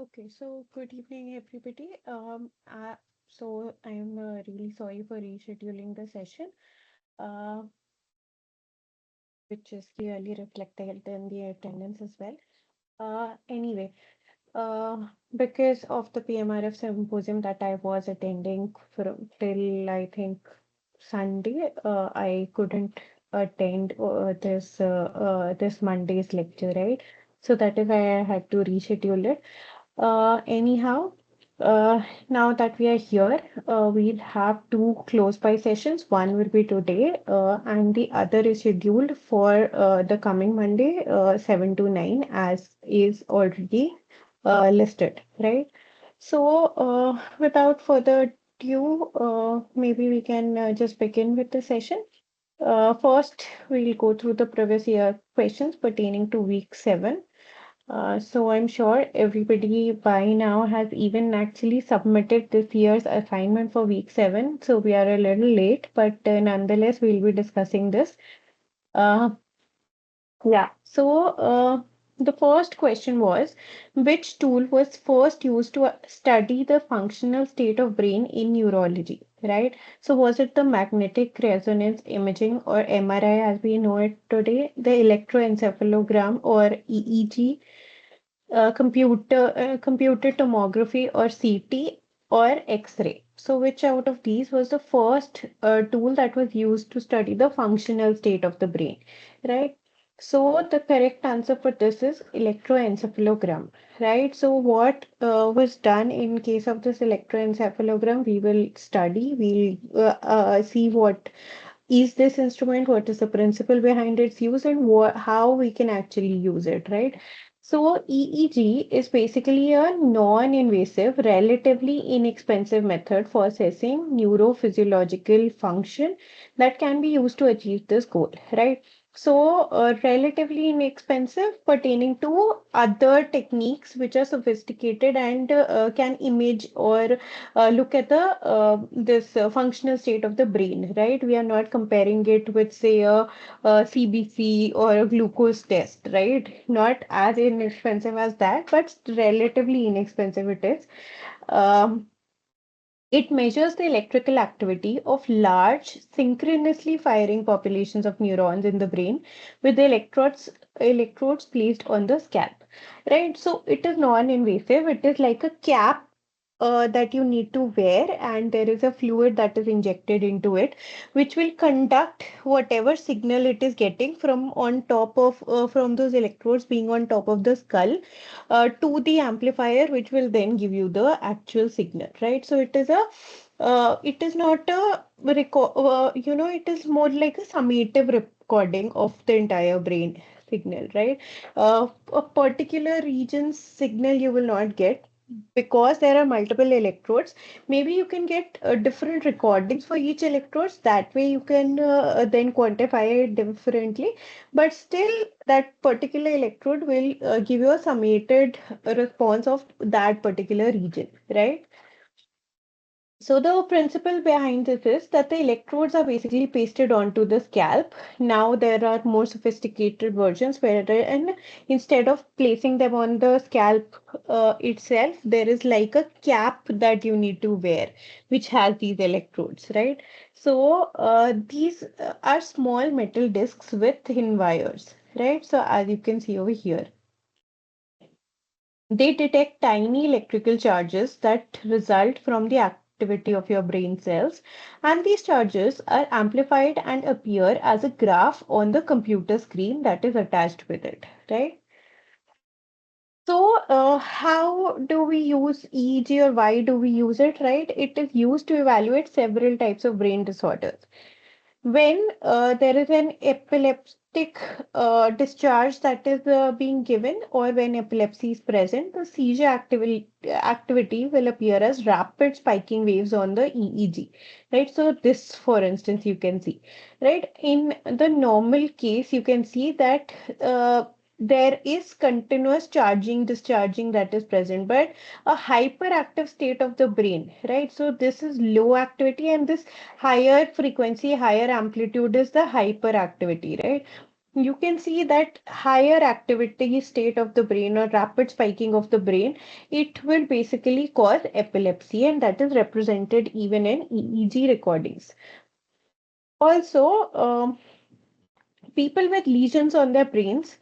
Okay, so good evening, everybody. I'm really sorry for rescheduling the session, uh, which is clearly reflected in the attendance as well. Anyway, because of the PMRF symposium that I was attending from till I think Sunday, I couldn't attend this Monday's lecture, right? So that is why I had to reschedule it. Anyhow, now that we are here, we'll have two close by sessions. One will be today, and the other is scheduled for the coming Monday, 7 to 9, as is already listed, right? So, without further ado, maybe we can just begin with the session. First, we'll go through the previous year questions pertaining to week 7. So I'm sure everybody by now has even actually submitted this year's assignment for week 7. So we are a little late, but nonetheless, we'll be discussing this. Uh, yeah. The first question was, which tool was first used to study the functional state of brain in neurology, right? So was it the magnetic resonance imaging or MRI as we know it today, the electroencephalogram or EEG, computed tomography or CT or X-ray. So which out of these was the first tool that was used to study the functional state of the brain, right? So the correct answer for this is electroencephalogram, right? So what was done in case of this electroencephalogram, we will study, we'll see what is this instrument, what is the principle behind its use, and how we can actually use it, right? So, EEG is basically a non-invasive, relatively inexpensive method for assessing neurophysiological function that can be used to achieve this goal, right? So, relatively inexpensive pertaining to other techniques which are sophisticated and can image or look at the this functional state of the brain, right? We are not comparing it with, say, CBC or a glucose test, right? Not as inexpensive as that, but relatively inexpensive it is. Um, it measures the electrical activity of large, synchronously firing populations of neurons in the brain with the electrodes placed on the scalp. Right? So it is non-invasive. It is like a cap that you need to wear, and there is a fluid that is injected into it, which will conduct whatever signal it is getting from on top of from those electrodes being on top of the skull to the amplifier, which will then give you the actual signal, right? So it is not a it is more like a summative recording of the entire brain signal, right? A particular region's signal you will not get because there are multiple electrodes. Maybe you can get different recordings for each electrodes. That way you can then quantify it differently. But still, that particular electrode will give you a summated response of that particular region, right? So the principle behind this is that the electrodes are basically pasted onto the scalp. Now there are more sophisticated versions where and instead of placing them on the scalp itself, there is like a cap that you need to wear, which has these electrodes, right? So these are small metal discs with thin wires, right? So as you can see over here. They detect tiny electrical charges that result from the activity of your brain cells, and these charges are amplified and appear as a graph on the computer screen that is attached with it, right? So, how do we use EEG or why do we use it, right? It is used to evaluate several types of brain disorders. When there is an epileptic discharge that is being given, or when epilepsy is present, the activity will appear as rapid spiking waves on the EEG, right? So this, for instance, you can see, right? In the normal case, you can see that there is continuous charging, discharging that is present, but a hyperactive state of the brain, right? So this is low activity, and this higher frequency, higher amplitude is the hyperactivity, right? you can see that higher activity state of the brain or rapid spiking of the brain, it will basically cause epilepsy, and that is represented even in EEG recordings. Also, people with lesions on their brains,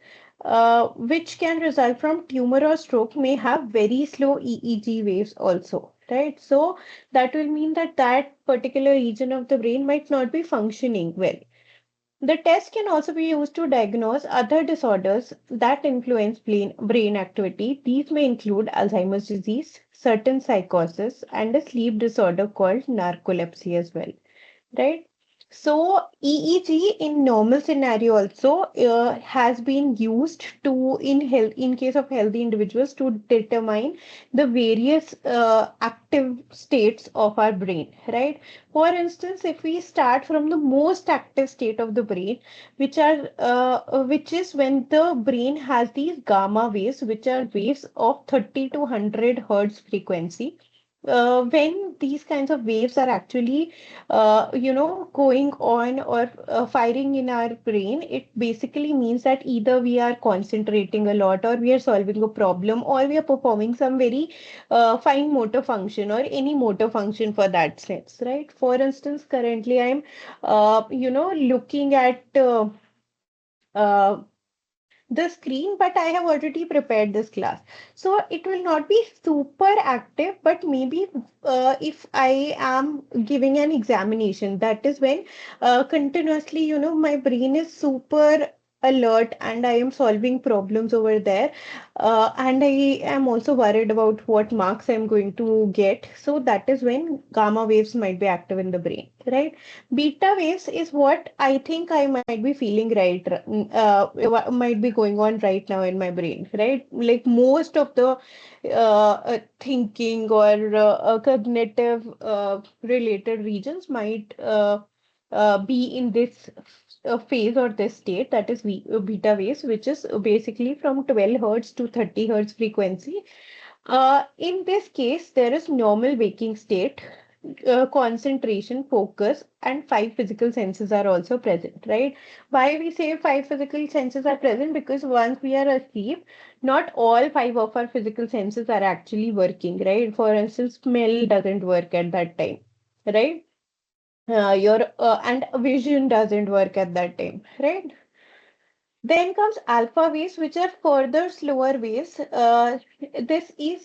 which can result from tumor or stroke, may have very slow EEG waves also, right? So that will mean that that particular region of the brain might not be functioning well. The test can also be used to diagnose other disorders that influence brain activity. These may include Alzheimer's disease, certain psychosis, and a sleep disorder called narcolepsy as well, right? So EEG in normal scenario also has been used to in health in case of healthy individuals to determine the various active states of our brain, right? For instance, if we start from the most active state of the brain, which is when the brain has these gamma waves, which are waves of 30 to 100 hertz frequency. When these kinds of waves are actually going on or firing in our brain, it basically means that either we are concentrating a lot, or we are solving a problem, or we are performing some very fine motor function, or any motor function for that sense, right? For instance, currently I'm, looking at uh, the screen, but I have already prepared this class. So it will not be super active, but maybe if I am giving an examination, that is when continuously, my brain is super alert and I am solving problems over there. And I am also worried about what marks I'm going to get. So that is when gamma waves might be active in the brain, right? Beta waves is what I think I might be feeling right, what might be going on right now in my brain, right? Like most of the thinking or cognitive related regions might be in this phase or this state, that is beta waves, which is basically from 12 hertz to 30 hertz frequency. In this case, there is normal waking state, concentration, focus, and five physical senses are also present, right? Why we say five physical senses are present? Because once we are asleep, not all five of our physical senses are actually working, right? For instance, smell doesn't work at that time, right? Your and vision doesn't work at that time, right? Then comes alpha waves, which are further slower waves. This is,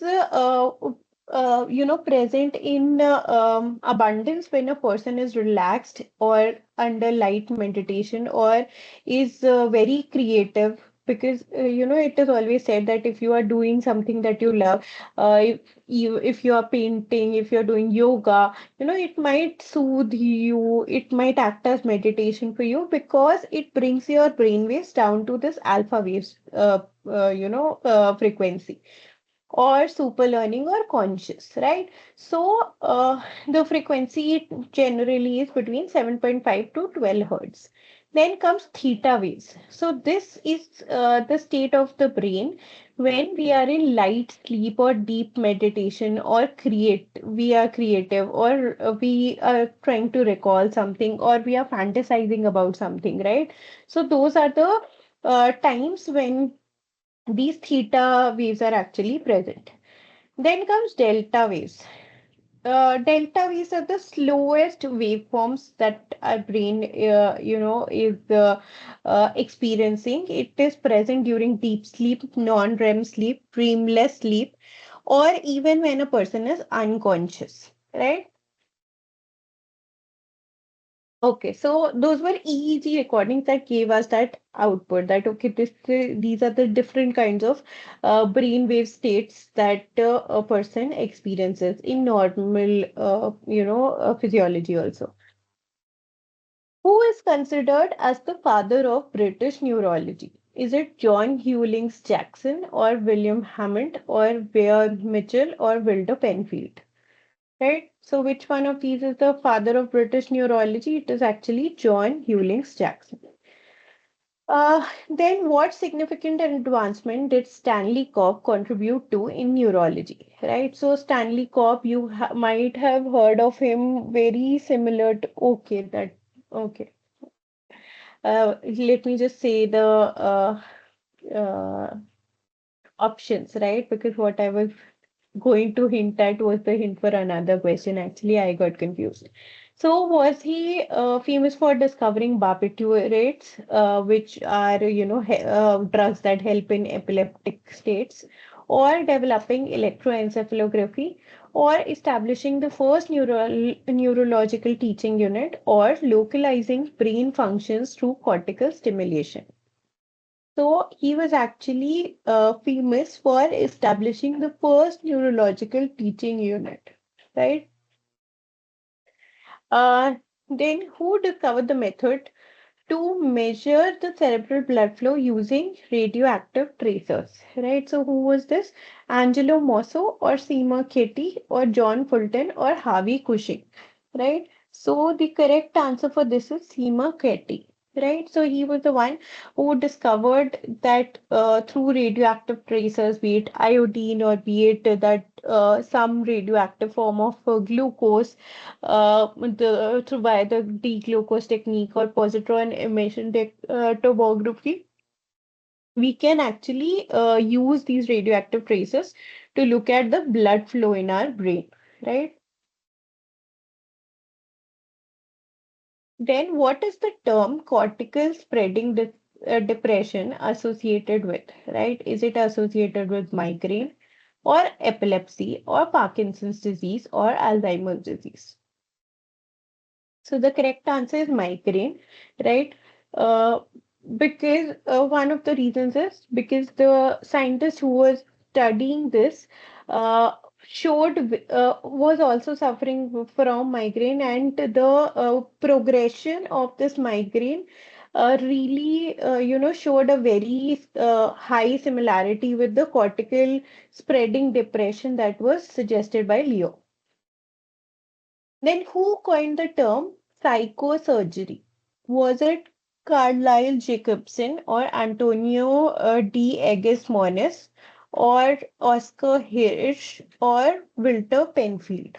present in abundance when a person is relaxed or under light meditation or is very creative. Because, it is always said that if you are doing something that you love, if you are painting, if you're doing yoga, it might soothe you, it might act as meditation for you because it brings your brain waves down to this alpha waves, frequency, or super learning or conscious, right? So the frequency generally is between 7.5 to 12 hertz. Then comes theta waves. So this is the state of the brain when we are in light sleep or deep meditation, or we are creative, or we are trying to recall something, or we are fantasizing about something, right? So those are the times when these theta waves are actually present. Then comes delta waves. Delta waves are the slowest waveforms that our brain, is experiencing. It is present during deep sleep, non-REM sleep, dreamless sleep, or even when a person is unconscious, right? Okay, so those were EEG recordings that gave us that output, that okay, these are the different kinds of brainwave states that a person experiences in normal, physiology also. Who is considered as the father of British neurology? Is it John Hewlings Jackson, or William Hammond, or Weir Mitchell, or Wilder Penfield? Right? So which one of these is the father of British neurology? It is actually John Hewlings Jackson. Then what significant advancement did Stanley Cobb contribute to in neurology? Right? So Stanley Cobb, you might have heard of him, very similar to, okay, that, okay. let me just say the uh, options, right? Because what I was going to hint at was the hint for another question. Actually, I got confused. So, was he famous for discovering barbiturates, which are, drugs that help in epileptic states, or developing electroencephalography, or establishing the first neurological teaching unit, or localizing brain functions through cortical stimulation? So he was actually famous for establishing the first neurological teaching unit, right? Uh, then who discovered the method to measure the cerebral blood flow using radioactive tracers, right? So who was this? Angelo Mosso or Seymour Katie or John Fulton or Harvey Cushing, right? So the correct answer for this is Seymour Katie, right? So he was the one who discovered that through radioactive tracers, be it iodine or be it that some radioactive form of glucose through by the D-glucose technique or positron emission tomography, we can actually use these radioactive traces to look at the blood flow in our brain, right? Then, what is the term cortical spreading depression associated with, right? Is it associated with migraine or epilepsy or Parkinson's disease or Alzheimer's disease? So the correct answer is migraine, right? Uh, because one of the reasons is because the scientist who was studying this was also suffering from migraine, and the progression of this migraine really showed a very high similarity with the cortical spreading depression that was suggested by Leo. Then who coined the term psychosurgery? Was it Carlyle Jacobson or Antonio D. Aegis Moniz or Oscar Hirsch or Walter Penfield?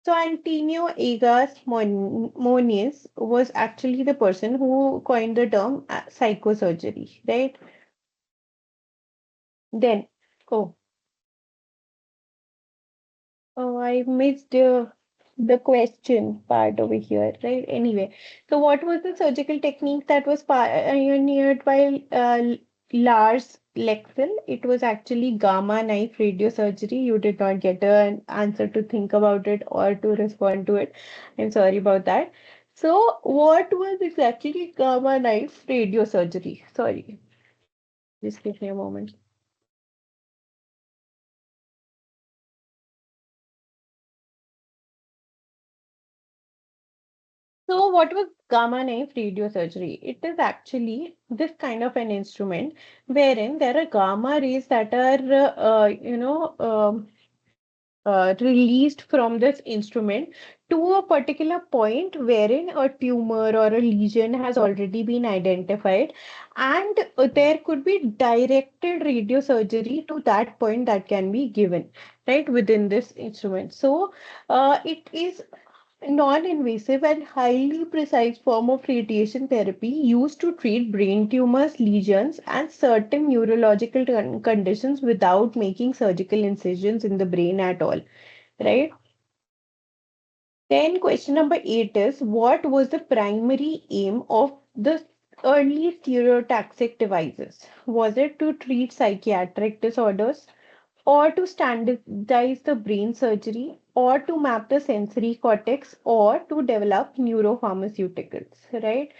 So Antonio Aegis Moniz was actually the person who coined the term psychosurgery, right? Then, oh, Oh, I missed the question part over here, right? Anyway, so what was the surgical technique that was pioneered by Lars Lexell? It was actually gamma knife radiosurgery. You did not get an answer to think about it or to respond to it. I'm sorry about that. So, what was exactly gamma knife radiosurgery? Sorry, just give me a moment. So, what was gamma knife radiosurgery? It is actually this kind of an instrument wherein there are gamma rays that are, released from this instrument to a particular point wherein a tumor or a lesion has already been identified, and there could be directed radiosurgery to that point that can be given right within this instrument. So, it is non-invasive and highly precise form of radiation therapy used to treat brain tumors, lesions, and certain neurological conditions without making surgical incisions in the brain at all, right? Then question number 8 is, what was the primary aim of the early stereotaxic devices? Was it to treat psychiatric disorders, or to standardize the brain surgery, or to map the sensory cortex, or to develop neuropharmaceuticals, right?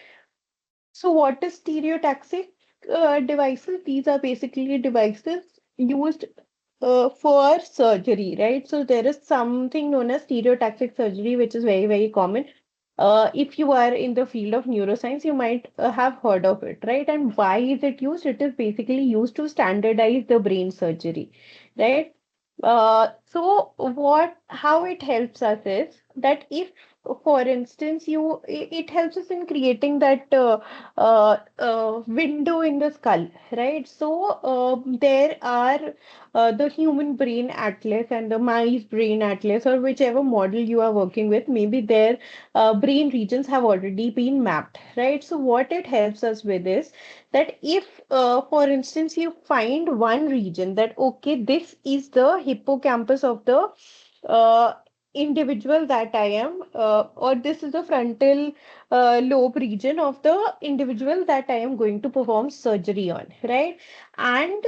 So, what is stereotaxic devices? These are basically devices used for surgery, right? So, there is something known as stereotaxic surgery, which is very, very common. If you are in the field of neuroscience, you might have heard of it, right? And why is it used? It is basically used to standardize the brain surgery, right? How it helps us is that if for instance, it helps us in creating that window in the skull, right? So there are the human brain atlas and the mice brain atlas, or whichever model you are working with, maybe their brain regions have already been mapped, right? So what it helps us with is that if, for instance, you find one region that, okay, this is the hippocampus of the uh, individual that I am, or this is the frontal lobe region of the individual that I am going to perform surgery on, right? And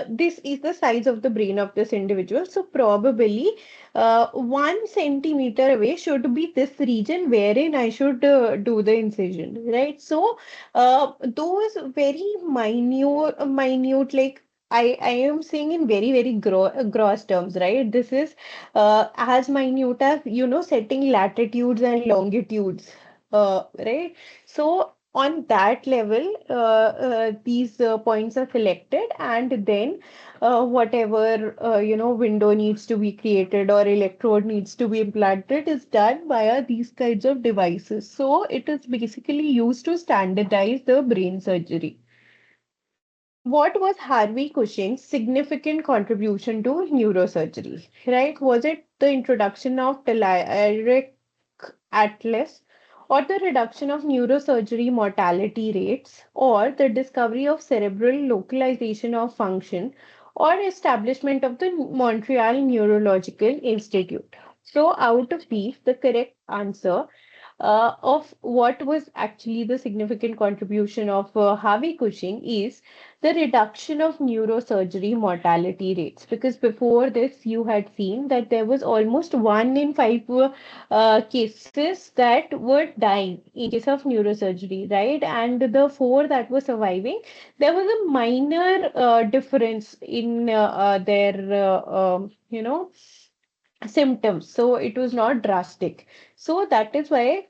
this is the size of the brain of this individual. So probably 1 centimeter away should be this region wherein I should do the incision, right? So those very minute, like I am saying in very, very gross terms, right? This is as minute as, setting latitudes and longitudes, right? So on that level, these points are selected, and then whatever window needs to be created or electrode needs to be implanted is done via these kinds of devices. So it is basically used to standardize the brain surgery. What was Harvey Cushing's significant contribution to neurosurgery? Right? Was it the introduction of telluric atlas, or the reduction of neurosurgery mortality rates, or the discovery of cerebral localization of function, or establishment of the Montreal Neurological Institute? So, out of these, the correct answer of what was actually the significant contribution of Harvey Cushing is the reduction of neurosurgery mortality rates. Because before this, you had seen that there was almost 1 in 5 cases that were dying in case of neurosurgery, right? And the 4 that were surviving, there was a minor difference in their, symptoms. So it was not drastic. So that is why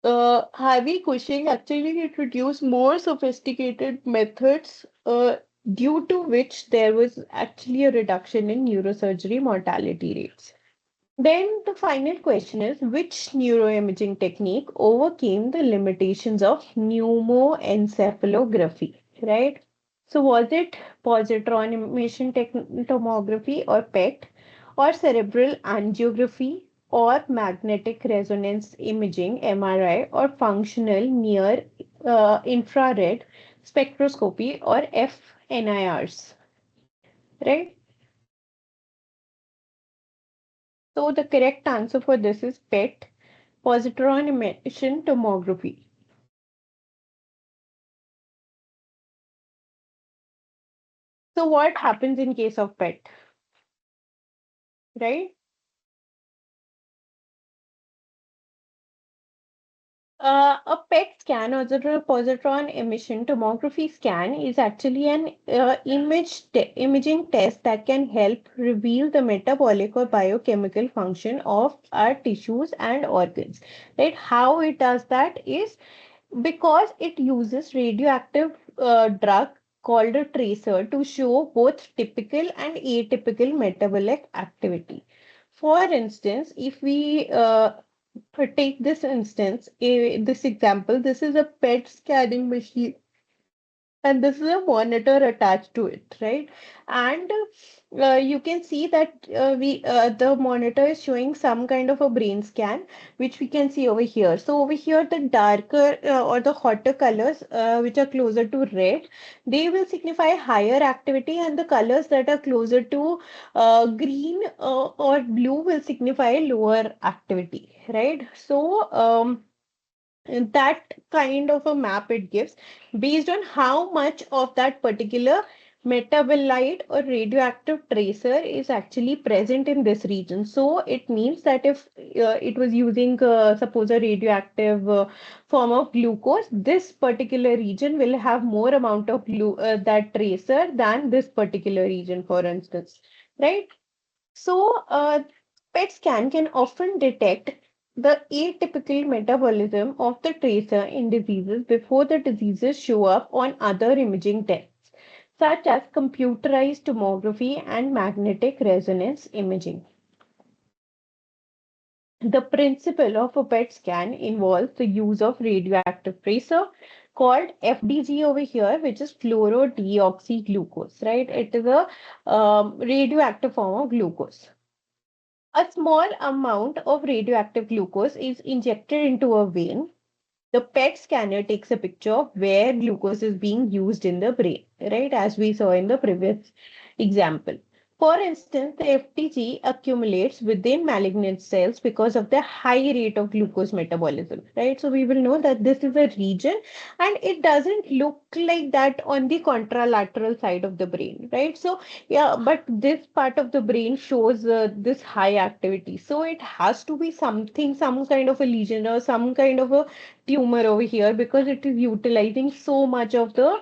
Harvey Cushing actually introduced more sophisticated methods, due to which there was actually a reduction in neurosurgery mortality rates. Then the final question is, which neuroimaging technique overcame the limitations of pneumoencephalography, right? So was it positron emission tomography, or PET, or cerebral angiography, or magnetic resonance imaging MRI, or functional near infrared spectroscopy, or FNIRs, right? So the correct answer for this is PET, positron emission tomography. So what happens in case of PET, right? A PET scan, or the positron emission tomography scan, is actually an imaging test that can help reveal the metabolic or biochemical function of our tissues and organs. Right? How it does that is because it uses radioactive drug called a tracer to show both typical and atypical metabolic activity. For instance, if we take this instance, this example, this is a PET scanning machine, and this is a monitor attached to it, right? And you can see that we the monitor is showing some kind of a brain scan, which we can see over here. So over here, the darker or the hotter colors, which are closer to red, they will signify higher activity, and the colors that are closer to green or blue will signify lower activity, right? So and that kind of a map it gives based on how much of that particular metabolite or radioactive tracer is actually present in this region. So it means that if it was using, suppose, a radioactive form of glucose, this particular region will have more amount of that tracer than this particular region, for instance, right? So, PET scan can often detect the atypical metabolism of the tracer in diseases before the diseases show up on other imaging tests, such as computerized tomography and magnetic resonance imaging. The principle of a PET scan involves the use of radioactive tracer called FDG over here, which is fluorodeoxyglucose, right? It is a radioactive form of glucose. A small amount of radioactive glucose is injected into a vein. The PET scanner takes a picture of where glucose is being used in the brain, right? As we saw in the previous example. For instance, the FTG accumulates within malignant cells because of the high rate of glucose metabolism, right? So we will know that this is a region and it doesn't look like that on the contralateral side of the brain, right? So yeah, but this part of the brain shows this high activity. So it has to be something, some kind of a lesion or some kind of a tumor over here because it is utilizing so much of the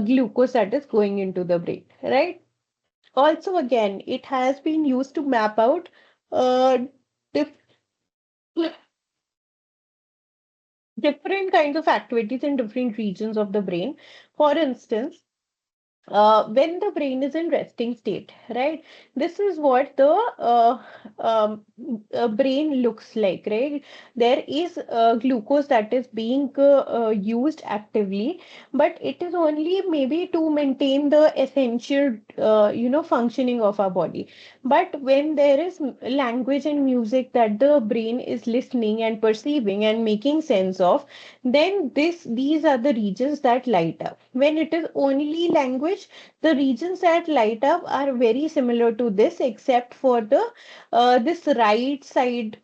glucose that is going into the brain, right? Also, again, it has been used to map out uh, dif different kinds of activities in different regions of the brain. For instance, when the brain is in resting state, right? This is what the um, brain looks like, right? There is glucose that is being used actively, but it is only maybe to maintain the essential, functioning of our body. But when there is language and music that the brain is listening and perceiving and making sense of, then these are the regions that light up. When it is only language, the regions that light up are very similar to this, except for the this right side,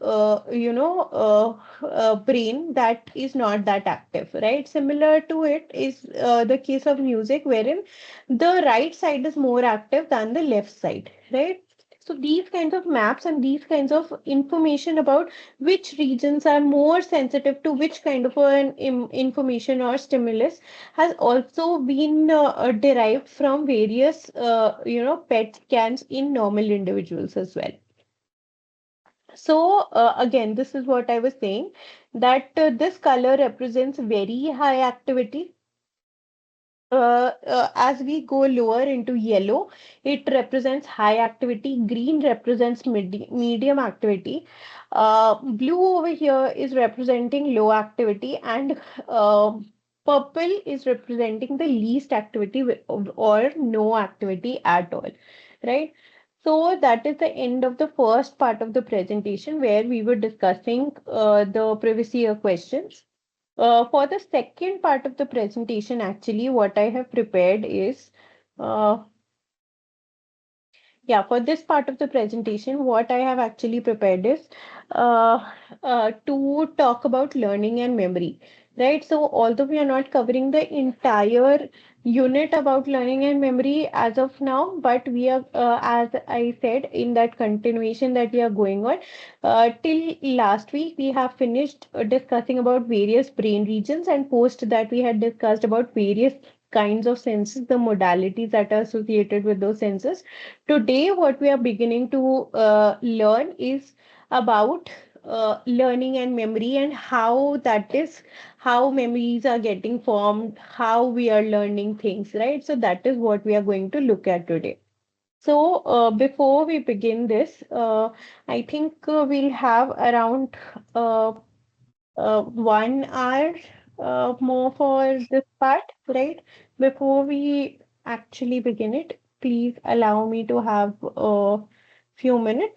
brain that is not that active, right? Similar to it is the case of music, wherein the right side is more active than the left side, right? So these kinds of maps and these kinds of information about which regions are more sensitive to which kind of an information or stimulus has also been derived from various, PET scans in normal individuals as well. So again, this is what I was saying, that this color represents very high activity. As we go lower into yellow, it represents high activity. Green represents medium activity. Blue over here is representing low activity, and uh, purple is representing the least activity or no activity at all, right? So that is the end of the first part of the presentation where we were discussing the previous year questions. For the second part of the presentation, actually, what I have prepared is, uh, yeah, for this part of the presentation, what I have actually prepared is to talk about learning and memory, right? So, although we are not covering the entire unit about learning and memory as of now, but we are, as I said, in that continuation that we are going on, till last week, we have finished discussing about various brain regions, and post that we had discussed about various kinds of senses, the modalities that are associated with those senses. Today, what we are beginning to learn is about learning and memory and how that is, how memories are getting formed, how we are learning things, right? So that is what we are going to look at today. So before we begin this, I think we'll have around 1 hour more for this part, right? Before we actually begin it, please allow me to have a few minutes.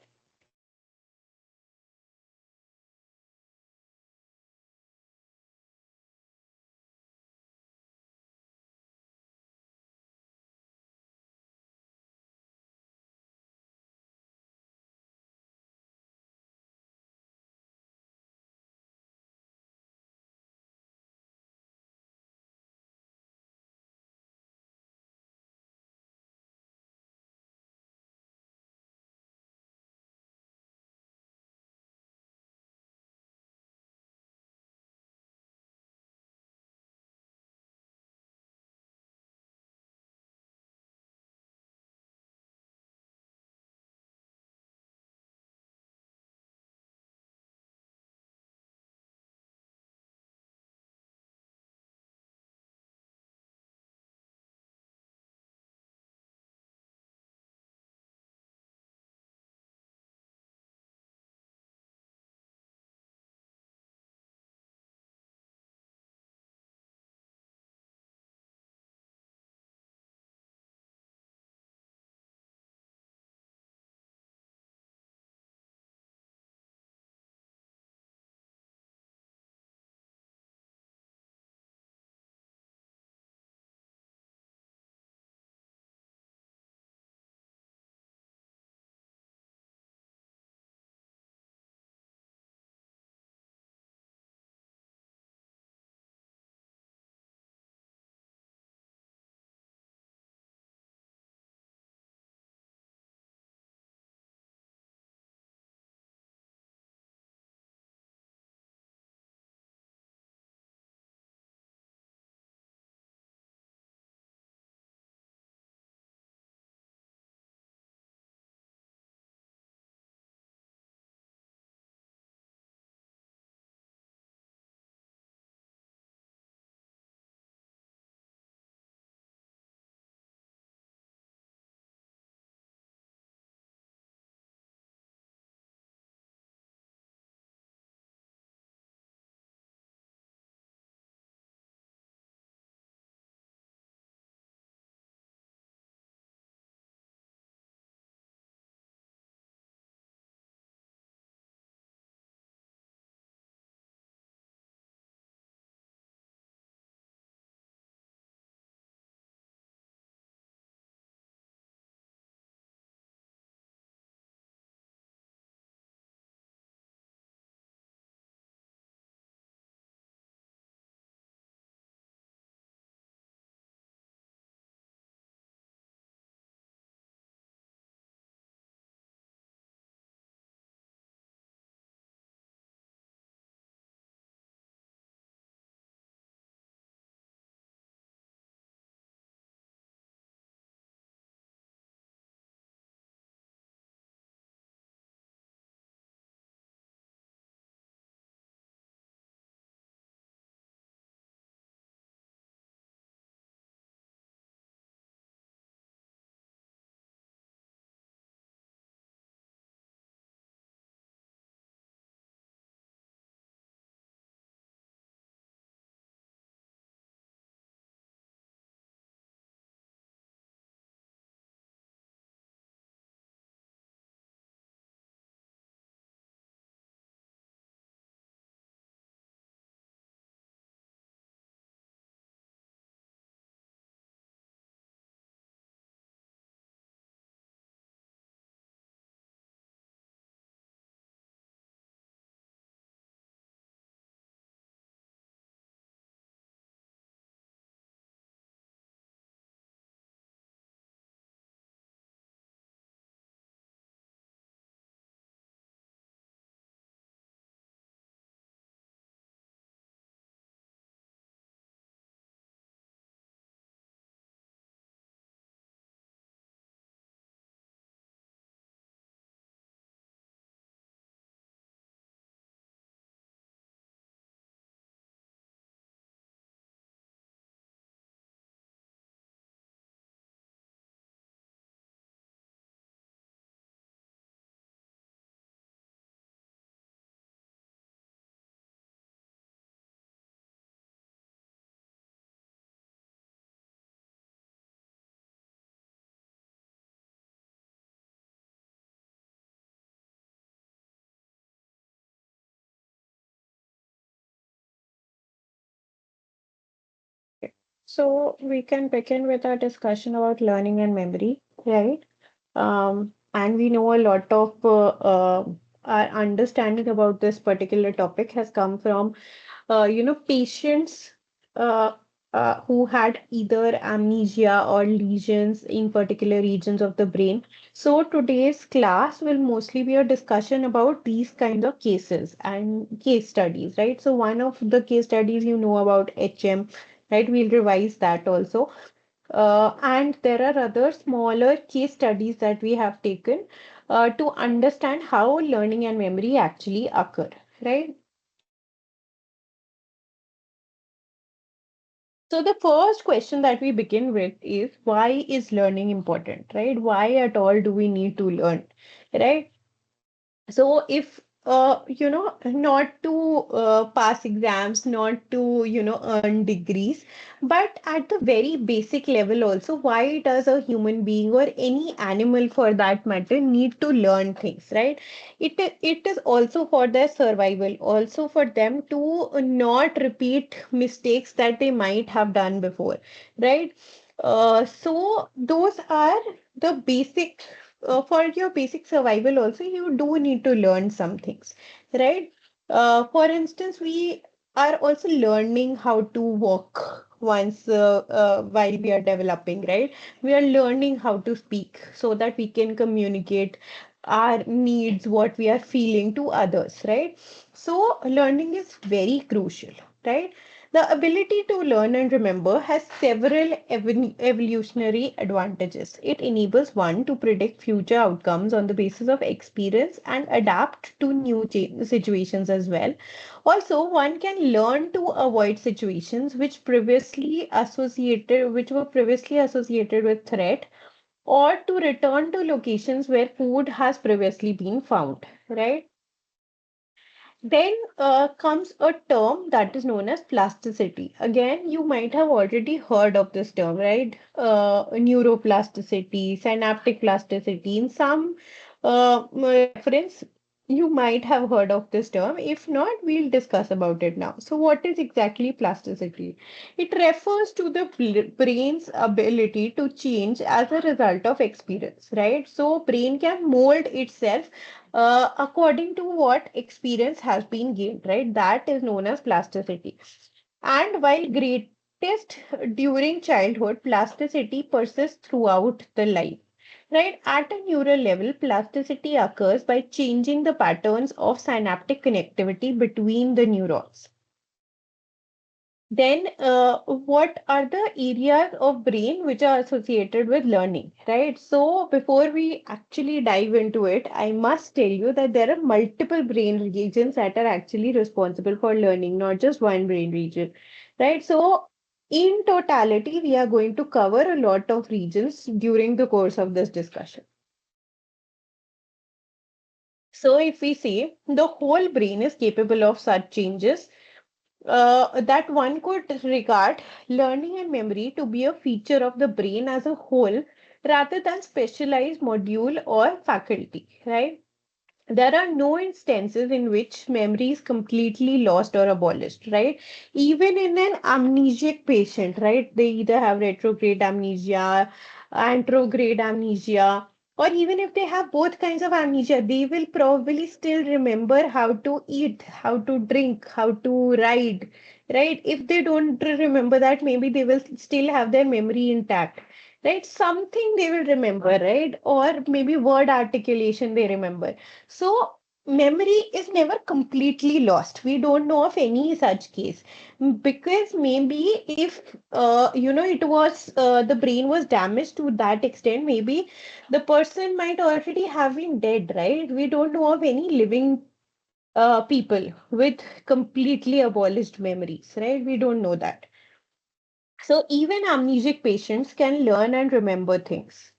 So we can begin with our discussion about learning and memory, right? And we know a lot of our understanding about this particular topic has come from patients uh, who had either amnesia or lesions in particular regions of the brain. So today's class will mostly be a discussion about these kinds of cases and case studies, right? So one of the case studies you know about HM, right? We'll revise that also. And there are other smaller case studies that we have taken to understand how learning and memory actually occur, right? So the first question that we begin with is why is learning important, right? Why at all do we need to learn, right? So if not to pass exams, not to earn degrees, but at the very basic level also, why does a human being or any animal for that matter need to learn things, right? It is also for their survival, also for them to not repeat mistakes that they might have done before, right? So those are the basic for your basic survival also, you do need to learn some things, right? For instance, we are also learning how to walk once while we are developing, right? We are learning how to speak so that we can communicate our needs, what we are feeling to others, right? So learning is very crucial, right? The ability to learn and remember has several evolutionary advantages. It enables one to predict future outcomes on the basis of experience and adapt to new situations as well. Also, one can learn to avoid situations which were previously associated with threat, or to return to locations where food has previously been found, right? Then comes a term that is known as plasticity. Again, you might have already heard of this term, right? Neuroplasticity, synaptic plasticity. In some reference, you might have heard of this term. If not, we'll discuss about it now. So, what is exactly plasticity? It refers to the brain's ability to change as a result of experience, right? So, brain can mold itself according to what experience has been gained, right? That is known as plasticity. And while greatest during childhood, plasticity persists throughout the life. Right, at a neural level, plasticity occurs by changing the patterns of synaptic connectivity between the neurons. Then, what are the areas of brain which are associated with learning, right? So, before we actually dive into it, I must tell you that there are multiple brain regions that are actually responsible for learning, not just one brain region, right? So, in totality, we are going to cover a lot of regions during the course of this discussion. So, if we say the whole brain is capable of such changes, that one could regard learning and memory to be a feature of the brain as a whole rather than specialized module or faculty, right? There are no instances in which memory is completely lost or abolished, right? Even in an amnesic patient, right? They either have retrograde amnesia, anterograde amnesia, or even if they have both kinds of amnesia, they will probably still remember how to eat, how to drink, how to ride, right? If they don't remember that, maybe they will still have their memory intact, right? Something they will remember, right? Or maybe word articulation they remember. So memory is never completely lost. We don't know of any such case, because maybe if it was the brain was damaged to that extent, maybe the person might already have been dead, right? We don't know of any living people with completely abolished memories, right? We don't know that. So even amnesic patients can learn and remember things.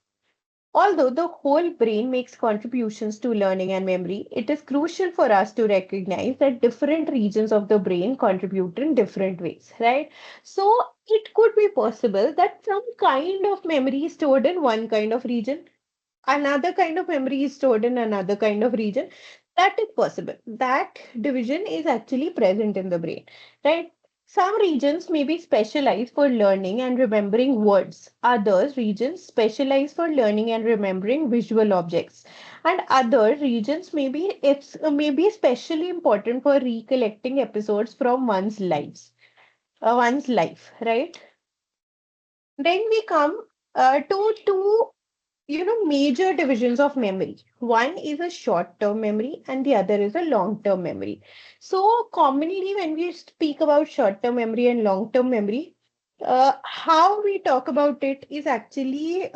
Although the whole brain makes contributions to learning and memory, it is crucial for us to recognize that different regions of the brain contribute in different ways, right? So it could be possible that some kind of memory is stored in one kind of region, another kind of memory is stored in another kind of region. That is possible. That division is actually present in the brain, right? Some regions may be specialized for learning and remembering words. Other regions specialize for learning and remembering visual objects. And other regions may be especially important for recollecting episodes from one's life, right? Then we come to two major divisions of memory. One is a short term memory and the other is a long term memory. So commonly when we speak about short term memory and long term memory, how we talk about it is actually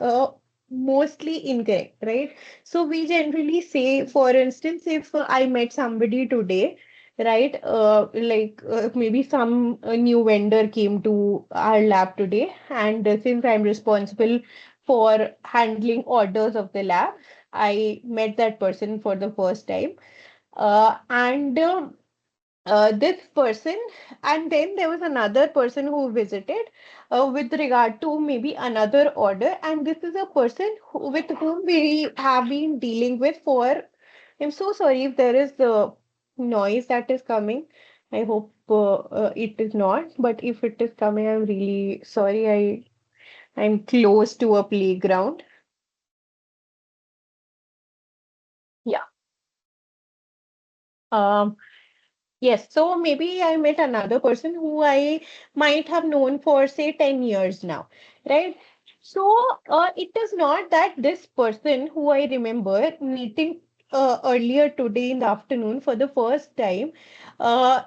mostly incorrect, right? So we generally say, for instance, if I met somebody today, right, maybe some new vendor came to our lab today, and since I'm responsible for handling orders of the lab, I met that person for the first time. And this person, and then there was another person who visited with regard to maybe another order, and this is a person with whom we have been dealing with for. I'm so sorry if there is the noise that is coming. I hope it is not, but if it is coming, I'm really sorry. I'm close to a playground. Yeah. Um, Yes, so maybe I met another person who I might have known for, say, 10 years now, right? So it is not that this person who I remember meeting earlier today in the afternoon for the first time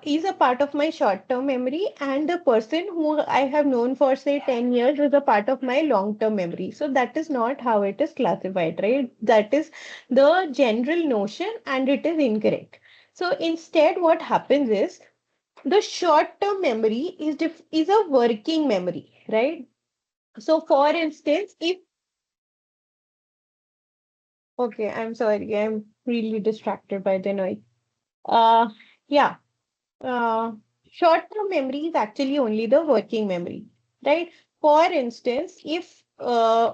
is a part of my short-term memory, and the person who I have known for, say, 10 years is a part of my long-term memory. So that is not how it is classified, right? That is the general notion, and it is incorrect. So instead, what happens is the short-term memory is a working memory, right? So for instance, if okay, I'm sorry, I'm really distracted by the noise. Uh, yeah, uh, short-term memory is actually only the working memory, right? For instance, if uh,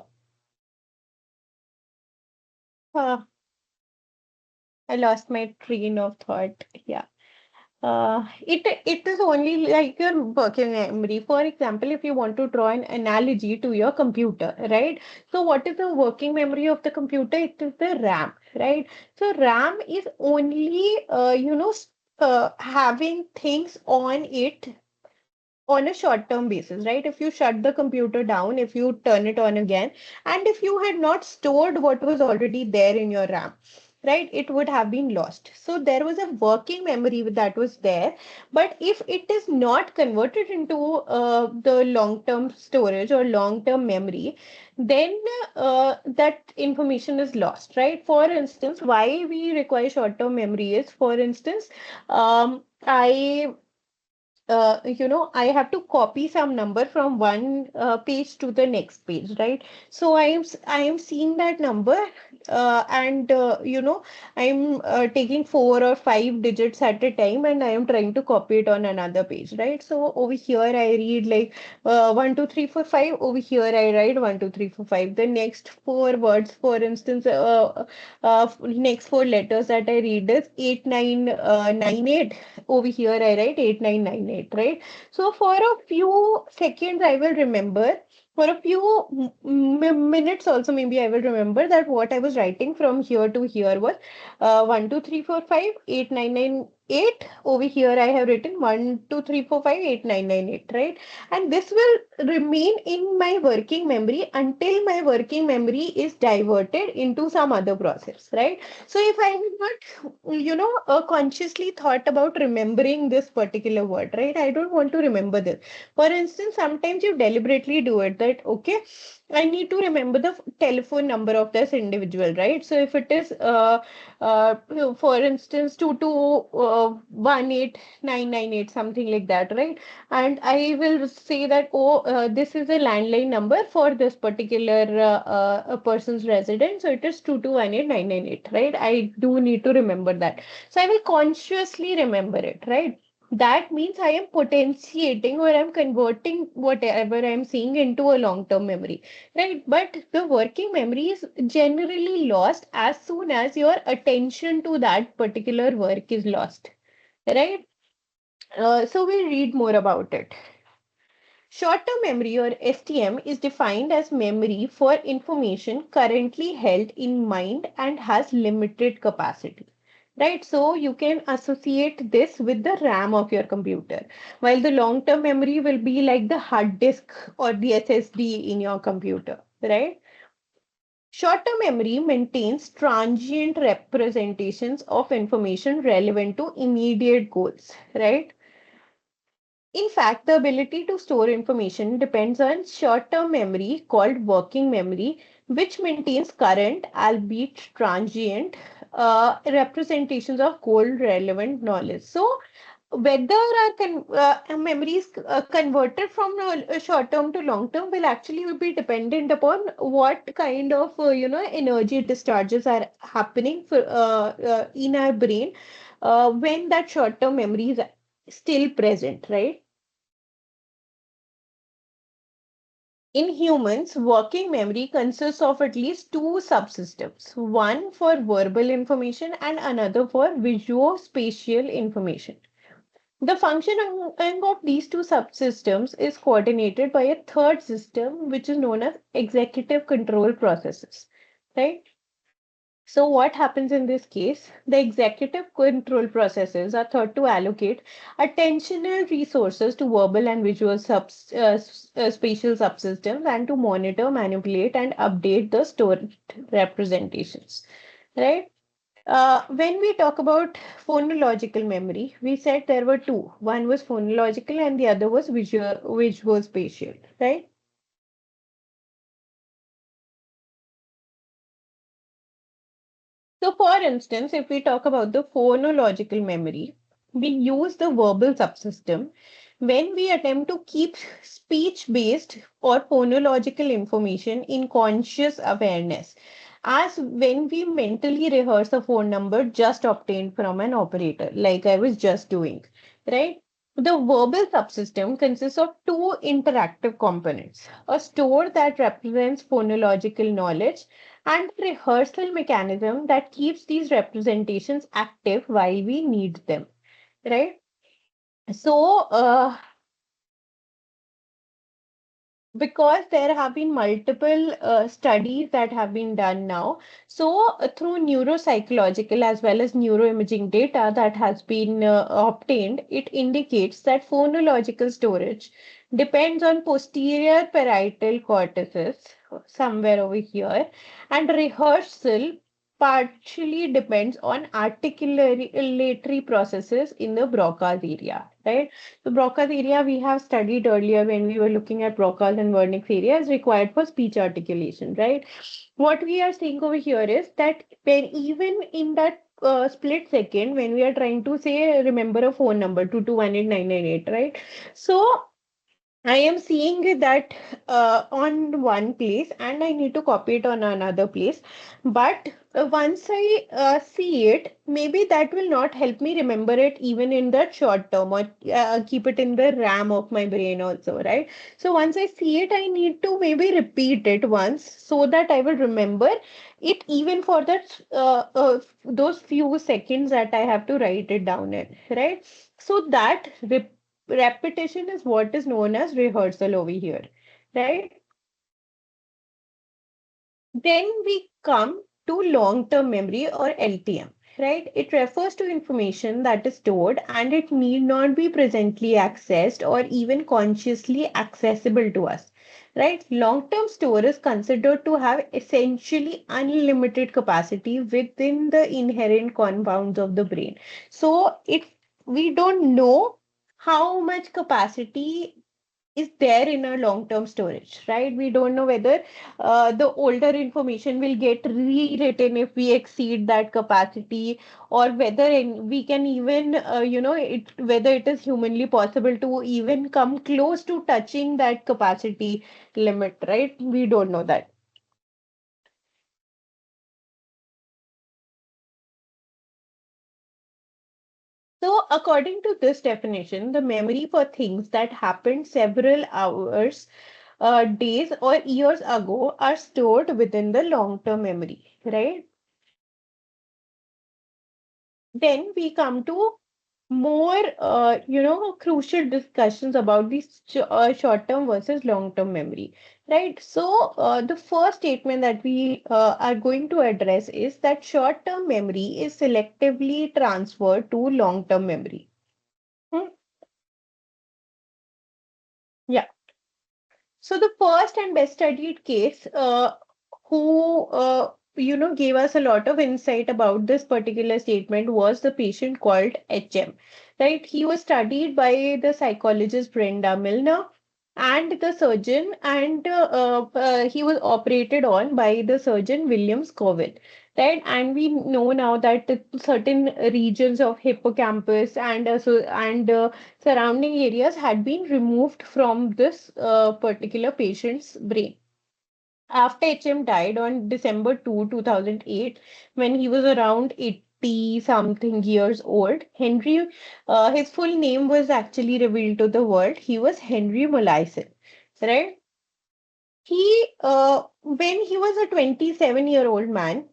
I lost my train of thought, yeah. It is only like your working memory. For example, if you want to draw an analogy to your computer, right? So what is the working memory of the computer? It is the RAM, right? So RAM is only having things on it on a short term basis, right? If you shut the computer down, if you turn it on again, and if you had not stored what was already there in your RAM, right, it would have been lost. So there was a working memory that was there, but if it is not converted into the long term storage or long term memory, then that information is lost, right? For instance, why we require short term memory is, for instance, I have to copy some number from one page to the next page, right? So I am seeing that number, and I'm taking 4 or 5 digits at a time, and I am trying to copy it on another page, right? So over here I read like 1 2 3 4 5. Over here I write 1 2 3 4 5. The next four words, for instance, next four letters that I read is 8998. Over here I write 8998, right? So for a few seconds I will remember, for a few minutes also maybe I will remember that what I was writing from here to here was 1 2 3 4 5 8 9 9 8. Over here I have written 1 2 3 4 5 8 9 9 8, right? And this will remain in my working memory until my working memory is diverted into some other process, right? So if I have not consciously thought about remembering this particular word, right? I don't want to remember this. For instance, sometimes you deliberately do it that, okay, I need to remember the telephone number of this individual, right? So if it is, for instance, 2218998, something like that, right? And I will say that, oh, this is a landline number for this particular a person's residence. So it is 2218998, right? I do need to remember that. So I will consciously remember it, right? That means I am potentiating or I'm converting whatever I'm seeing into a long-term memory, right? But the working memory is generally lost as soon as your attention to that particular work is lost, right? So we'll read more about it. Short-term memory or STM is defined as memory for information currently held in mind and has limited capacity. Right, so you can associate this with the RAM of your computer, while the long-term memory will be like the hard disk or the SSD in your computer, right? Short-term memory maintains transient representations of information relevant to immediate goals, right? In fact, the ability to store information depends on short-term memory called working memory, which maintains current, albeit transient, representations of goal-relevant knowledge. So, whether a memory is converted from short-term to long-term will actually be dependent upon what kind of energy discharges are happening in our brain when that short-term memory is still present, right? In humans, working memory consists of at least two subsystems, one for verbal information and another for visuospatial information. The functioning of these two subsystems is coordinated by a third system, which is known as executive control processes. Right? So what happens in this case? The executive control processes are thought to allocate attentional resources to verbal and visual spatial subsystems and to monitor, manipulate, and update the stored representations. Right? When we talk about phonological memory, we said there were two. One was phonological and the other was visual spatial, right? So, for instance, if we talk about the phonological memory, we use the verbal subsystem when we attempt to keep speech-based or phonological information in conscious awareness, as when we mentally rehearse a phone number just obtained from an operator, like I was just doing, right? The verbal subsystem consists of two interactive components, a store that represents phonological knowledge and rehearsal mechanism that keeps these representations active while we need them, right? So, because there have been multiple studies that have been done now. So, through neuropsychological as well as neuroimaging data that has been obtained, it indicates that phonological storage depends on posterior parietal cortices, somewhere over here, and rehearsal partially depends on articulatory processes in the Broca's area, right? The Broca's area we have studied earlier when we were looking at Broca's and Wernicke's area is required for speech articulation, right? What we are seeing over here is that when even in that split second when we are trying to say remember a phone number 2218998, right? So I am seeing that on one place and I need to copy it on another place. But once I see it, maybe that will not help me remember it even in the short term or keep it in the RAM of my brain also, right? So once I see it, I need to maybe repeat it once so that I will remember it even for that those few seconds that I have to write it down in, right? So that repetition is what is known as rehearsal over here, right? Then we come to long-term memory or LTM, right? It refers to information that is stored and it need not be presently accessed or even consciously accessible to us, right? Long-term store is considered to have essentially unlimited capacity within the inherent confounds of the brain. So it we don't know how much capacity is there in our long-term storage, right? We don't know whether the older information will get rewritten if we exceed that capacity, or whether we can even, whether it is humanly possible to even come close to touching that capacity limit, right? We don't know that. So, according to this definition, the memory for things that happened several hours, days, or years ago are stored within the long-term memory, right? Then we come to more, crucial discussions about these short-term versus long-term memory, right? So, the first statement that we are going to address is that short-term memory is selectively transferred to long-term memory. Hmm. Yeah. So the first and best studied case who gave us a lot of insight about this particular statement was the patient called HM, right? He was studied by the psychologist Brenda Milner and the surgeon, and he was operated on by the surgeon William Scoville, right? And we know now that the certain regions of hippocampus and surrounding areas had been removed from this particular patient's brain. After HM died on December 2, 2008, when he was around 80 something years old, his full name was actually revealed to the world. He was Henry Molaison, right? When he was a 27-year-old man,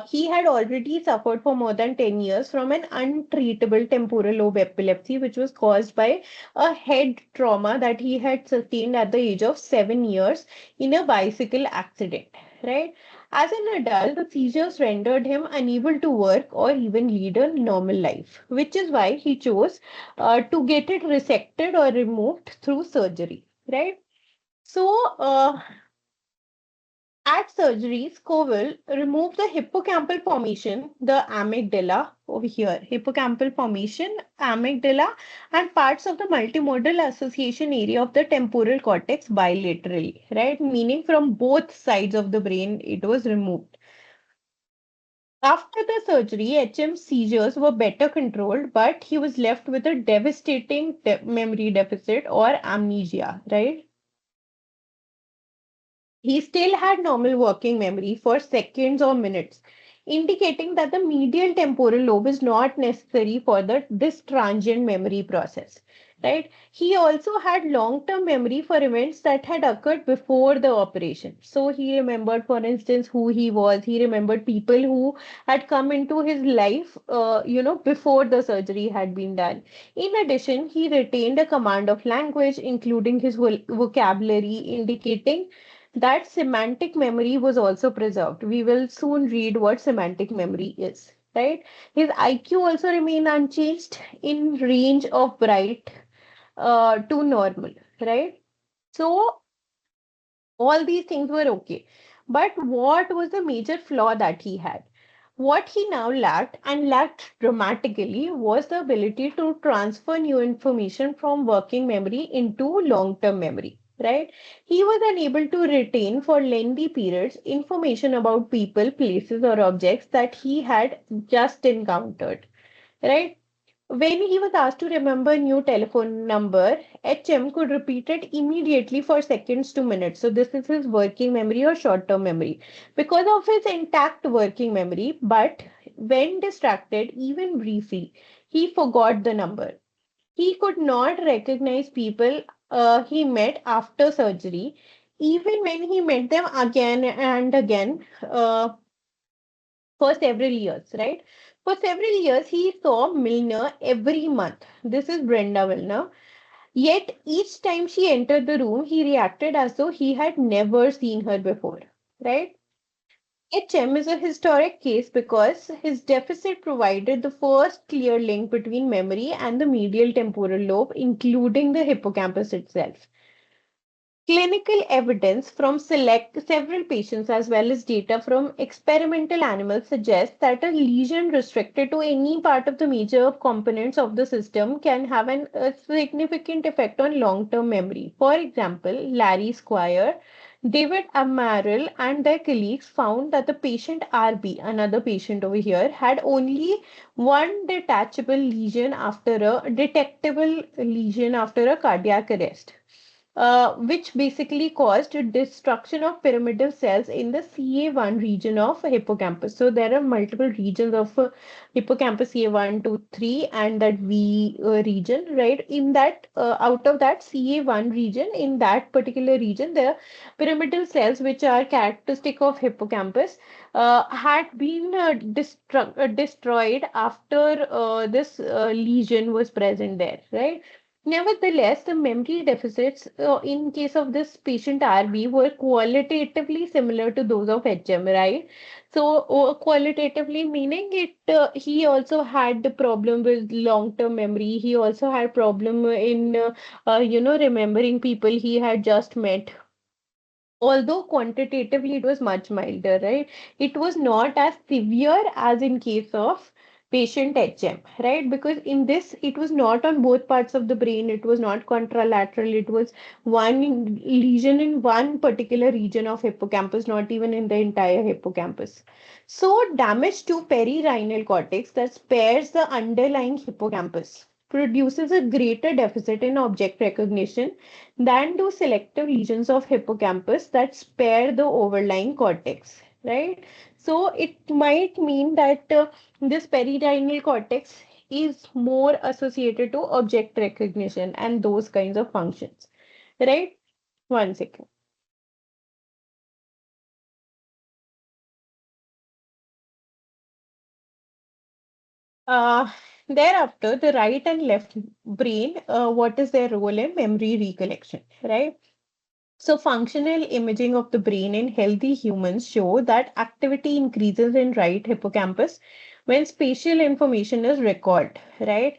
he had already suffered for more than 10 years from an untreatable temporal lobe epilepsy, which was caused by a head trauma that he had sustained at the age of 7 years in a bicycle accident. Right? As an adult, the seizures rendered him unable to work or even lead a normal life, which is why he chose to get it resected or removed through surgery. Right? So, at surgery, Scoville removed the hippocampal formation, the amygdala over here, hippocampal formation, amygdala, and parts of the multimodal association area of the temporal cortex bilaterally, right? Meaning from both sides of the brain, it was removed. After the surgery, HM's seizures were better controlled, but he was left with a devastating memory deficit or amnesia, right? He still had normal working memory for seconds or minutes, indicating that the medial temporal lobe is not necessary for this transient memory process. Right? He also had long-term memory for events that had occurred before the operation. So he remembered, for instance, who he was. He remembered people who had come into his life, before the surgery had been done. In addition, he retained a command of language, including his vocabulary, indicating that semantic memory was also preserved. We will soon read what semantic memory is, right? His IQ also remained unchanged in range of bright to normal, right? So all these things were okay. But what was the major flaw that he had? What he now lacked, and lacked dramatically, was the ability to transfer new information from working memory into long-term memory, right? He was unable to retain for lengthy periods information about people, places, or objects that he had just encountered, right? When he was asked to remember a new telephone number, HM could repeat it immediately for seconds to minutes. So this is his working memory or short-term memory. Because of his intact working memory, but when distracted, even briefly, he forgot the number. He could not recognize people he met after surgery, even when he met them again and again. For several years, right? For several years, he saw Milner every month. This is Brenda Milner. Yet each time she entered the room, he reacted as though he had never seen her before, right? HM is a historic case because his deficit provided the first clear link between memory and the medial temporal lobe, including the hippocampus itself. Clinical evidence from several patients as well as data from experimental animals suggests that a lesion restricted to any part of the major components of the system can have a significant effect on long-term memory. For example, Larry Squire, David Amaral, and their colleagues found that the patient RB, another patient over here, had only one detectable lesion after a cardiac arrest. which basically caused destruction of pyramidal cells in the CA1 region of hippocampus. So there are multiple regions of hippocampus, CA1, 2, 3, and that V region, right? In that, out of that CA1 region, in that particular region, the pyramidal cells, which are characteristic of hippocampus, had been destroyed after this lesion was present there, right? Nevertheless, the memory deficits in case of this patient RB were qualitatively similar to those of HM, right? So, qualitatively meaning it, he also had the problem with long-term memory. He also had problem in, remembering people he had just met, although quantitatively it was much milder, right? It was not as severe as in case of patient HM, right? Because in this, it was not on both parts of the brain, it was not contralateral, it was one lesion in one particular region of hippocampus, not even in the entire hippocampus. So, damage to perirhinal cortex that spares the underlying hippocampus produces a greater deficit in object recognition than do selective lesions of hippocampus that spare the overlying cortex, right? So it might mean that this perirhinal cortex is more associated to object recognition and those kinds of functions, right? One second. Uh, Thereafter, the right and left brain, what is their role in memory recollection, right? So, functional imaging of the brain in healthy humans show that activity increases in right hippocampus when spatial information is recalled, right?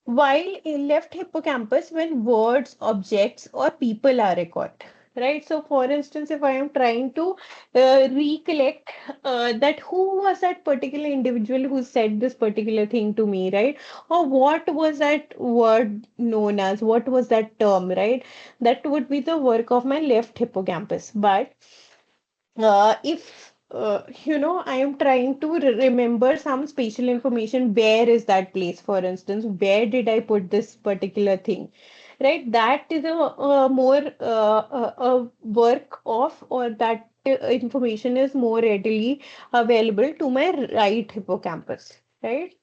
While in left hippocampus, when words, objects, or people are recalled, right? So, for instance, if I am trying to recollect that who was that particular individual who said this particular thing to me, right? Or what was that word known as? What was that term, right? That would be the work of my left hippocampus. But if I am trying to remember some spatial information, where is that place, for instance, where did I put this particular thing, right? That is a more a work of, or that information is more readily available to my right hippocampus, right?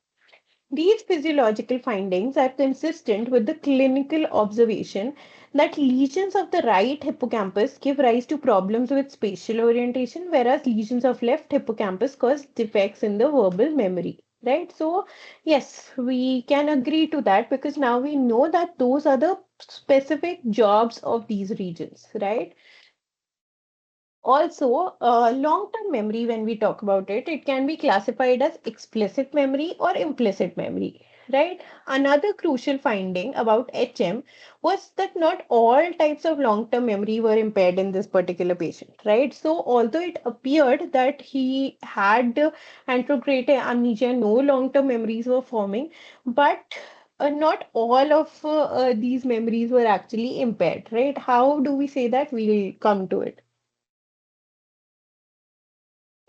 These physiological findings are consistent with the clinical observation that lesions of the right hippocampus give rise to problems with spatial orientation, whereas lesions of left hippocampus cause defects in the verbal memory. Right? So, yes, we can agree to that because now we know that those are the specific jobs of these regions, right? Also, long-term memory, when we talk about it, it can be classified as explicit memory or implicit memory, right? Another crucial finding about HM was that not all types of long-term memory were impaired in this particular patient, right? So, although it appeared that he had anterograde amnesia, no long-term memories were forming, but not all of these memories were actually impaired, right? How do we say that? We'll come to it.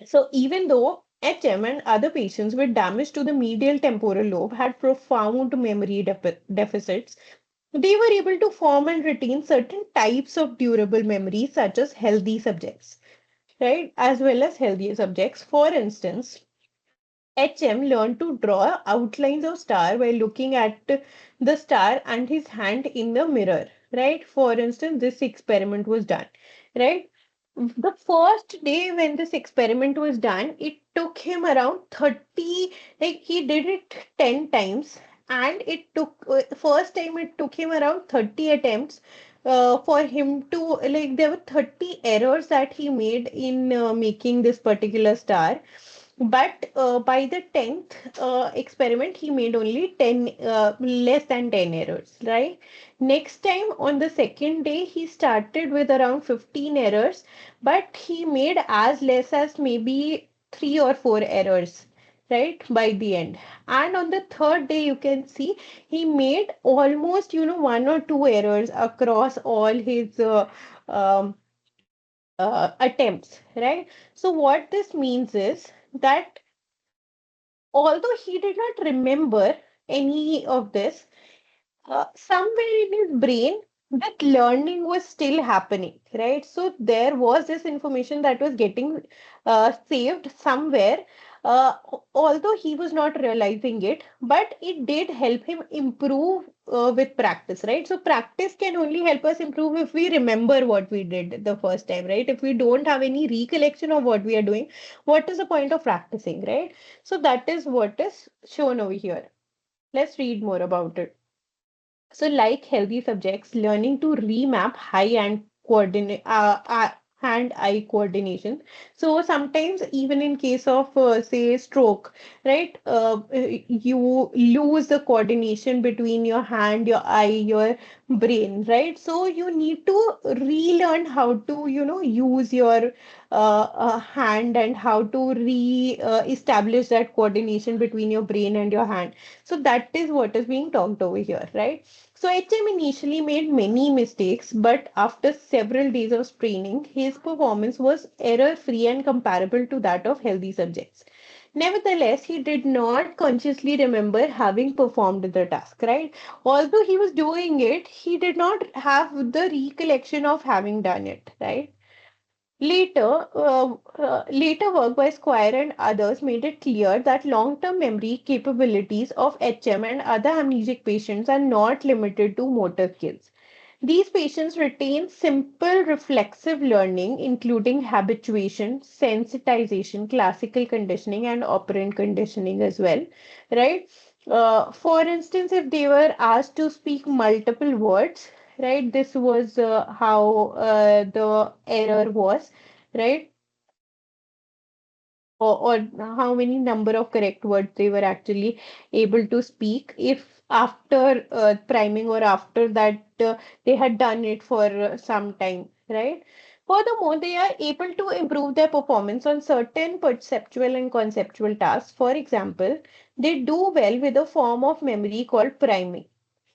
So even though HM and other patients with damage to the medial temporal lobe had profound memory deficits, they were able to form and retain certain types of durable memory, such as healthy subjects, right? As well as healthier subjects. For instance, HM learned to draw outlines of star by looking at the star and his hand in the mirror, right? For instance, this experiment was done, right? The first day when this experiment was done, it took him around 30, like he did it 10 times, and it took, first time it took him around 30 attempts for him to, like, there were 30 errors that he made in making this particular star. But by the 10th experiment, he made only 10, less than 10 errors, right? Next time on the second day, he started with around 15 errors, but he made as less as maybe 3 or 4 errors, right? By the end. And on the third day, you can see he made almost, 1 or 2 errors across all his um, attempts, right? So what this means is that although he did not remember any of this, somewhere in his brain, that learning was still happening, right? So there was this information that was getting saved somewhere, although he was not realizing it, but it did help him improve with practice, right? So practice can only help us improve if we remember what we did the first time, right? If we don't have any recollection of what we are doing, what is the point of practicing, right? So that is what is shown over here. Let's read more about it. So, like healthy subjects, learning to remap hand-eye coordination. So sometimes, even in case of say stroke, right, you lose the coordination between your hand, your eye, your brain, right? So you need to relearn how to, use your hand and how to establish that coordination between your brain and your hand. So that is what is being talked over here, right? So HM initially made many mistakes, but after several days of training, his performance was error-free and comparable to that of healthy subjects. Nevertheless, he did not consciously remember having performed the task, right? Although he was doing it, he did not have the recollection of having done it, right? Later work by Squire and others made it clear that long-term memory capabilities of HM and other amnesic patients are not limited to motor skills. These patients retain simple reflexive learning, including habituation, sensitization, classical conditioning, and operant conditioning as well, right? For instance, if they were asked to speak multiple words, right, this was how the error was, right? Or how many number of correct words they were actually able to speak if after priming or after that they had done it for some time, right? Furthermore, they are able to improve their performance on certain perceptual and conceptual tasks. For example, they do well with a form of memory called priming,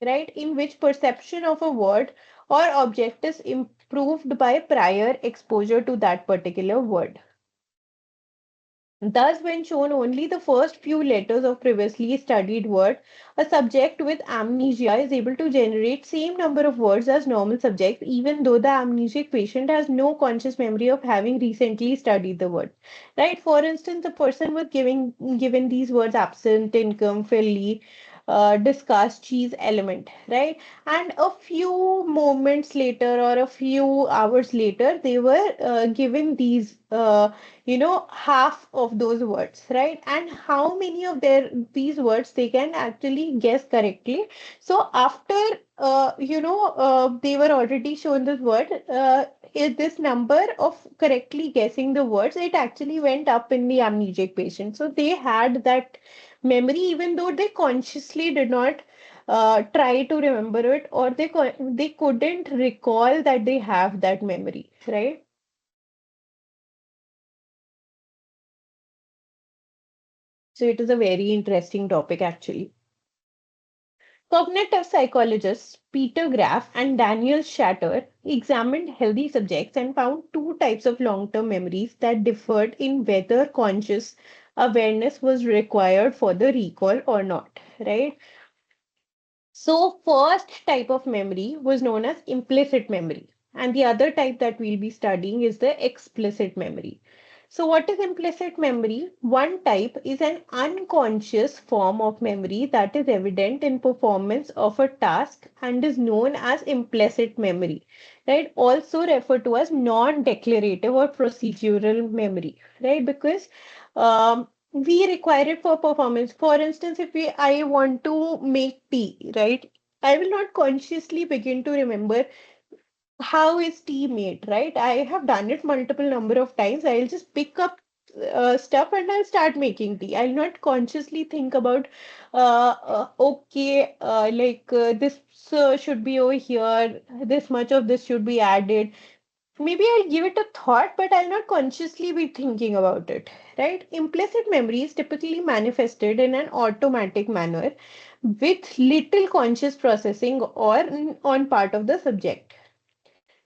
right, in which perception of a word or object is improved by prior exposure to that particular word. Thus, when shown only the first few letters of previously studied word, a subject with amnesia is able to generate same number of words as normal subjects, even though the amnesic patient has no conscious memory of having recently studied the word. Right? For instance, the person was given these words absent, income, fairly, discuss, cheese, element, right? And a few moments later or a few hours later, they were given these half of those words, right? And how many of these words they can actually guess correctly. So after they were already shown this word, is this number of correctly guessing the words, it actually went up in the amnesic patient. So they had that memory even though they consciously did not try to remember it, or they couldn't recall that they have that memory, right? So it is a very interesting topic actually. Cognitive psychologists Peter Graf and Daniel Shatter examined healthy subjects and found two types of long-term memories that differed in whether conscious awareness was required for the recall or not, right? So first type of memory was known as implicit memory, and the other type that we'll be studying is the explicit memory. So what is implicit memory? One type is an unconscious form of memory that is evident in performance of a task and is known as implicit memory, right? Also referred to as non-declarative or procedural memory, right? Because we require it for performance. For instance, if I want to make tea, right? I will not consciously begin to remember how is tea made, right? I have done it multiple number of times. I'll just pick up stuff and I'll start making tea. I'll not consciously think about, okay, this should be over here, this much of this should be added. Maybe I'll give it a thought, but I'll not consciously be thinking about it, right? Implicit memory is typically manifested in an automatic manner with little conscious processing or on part of the subject.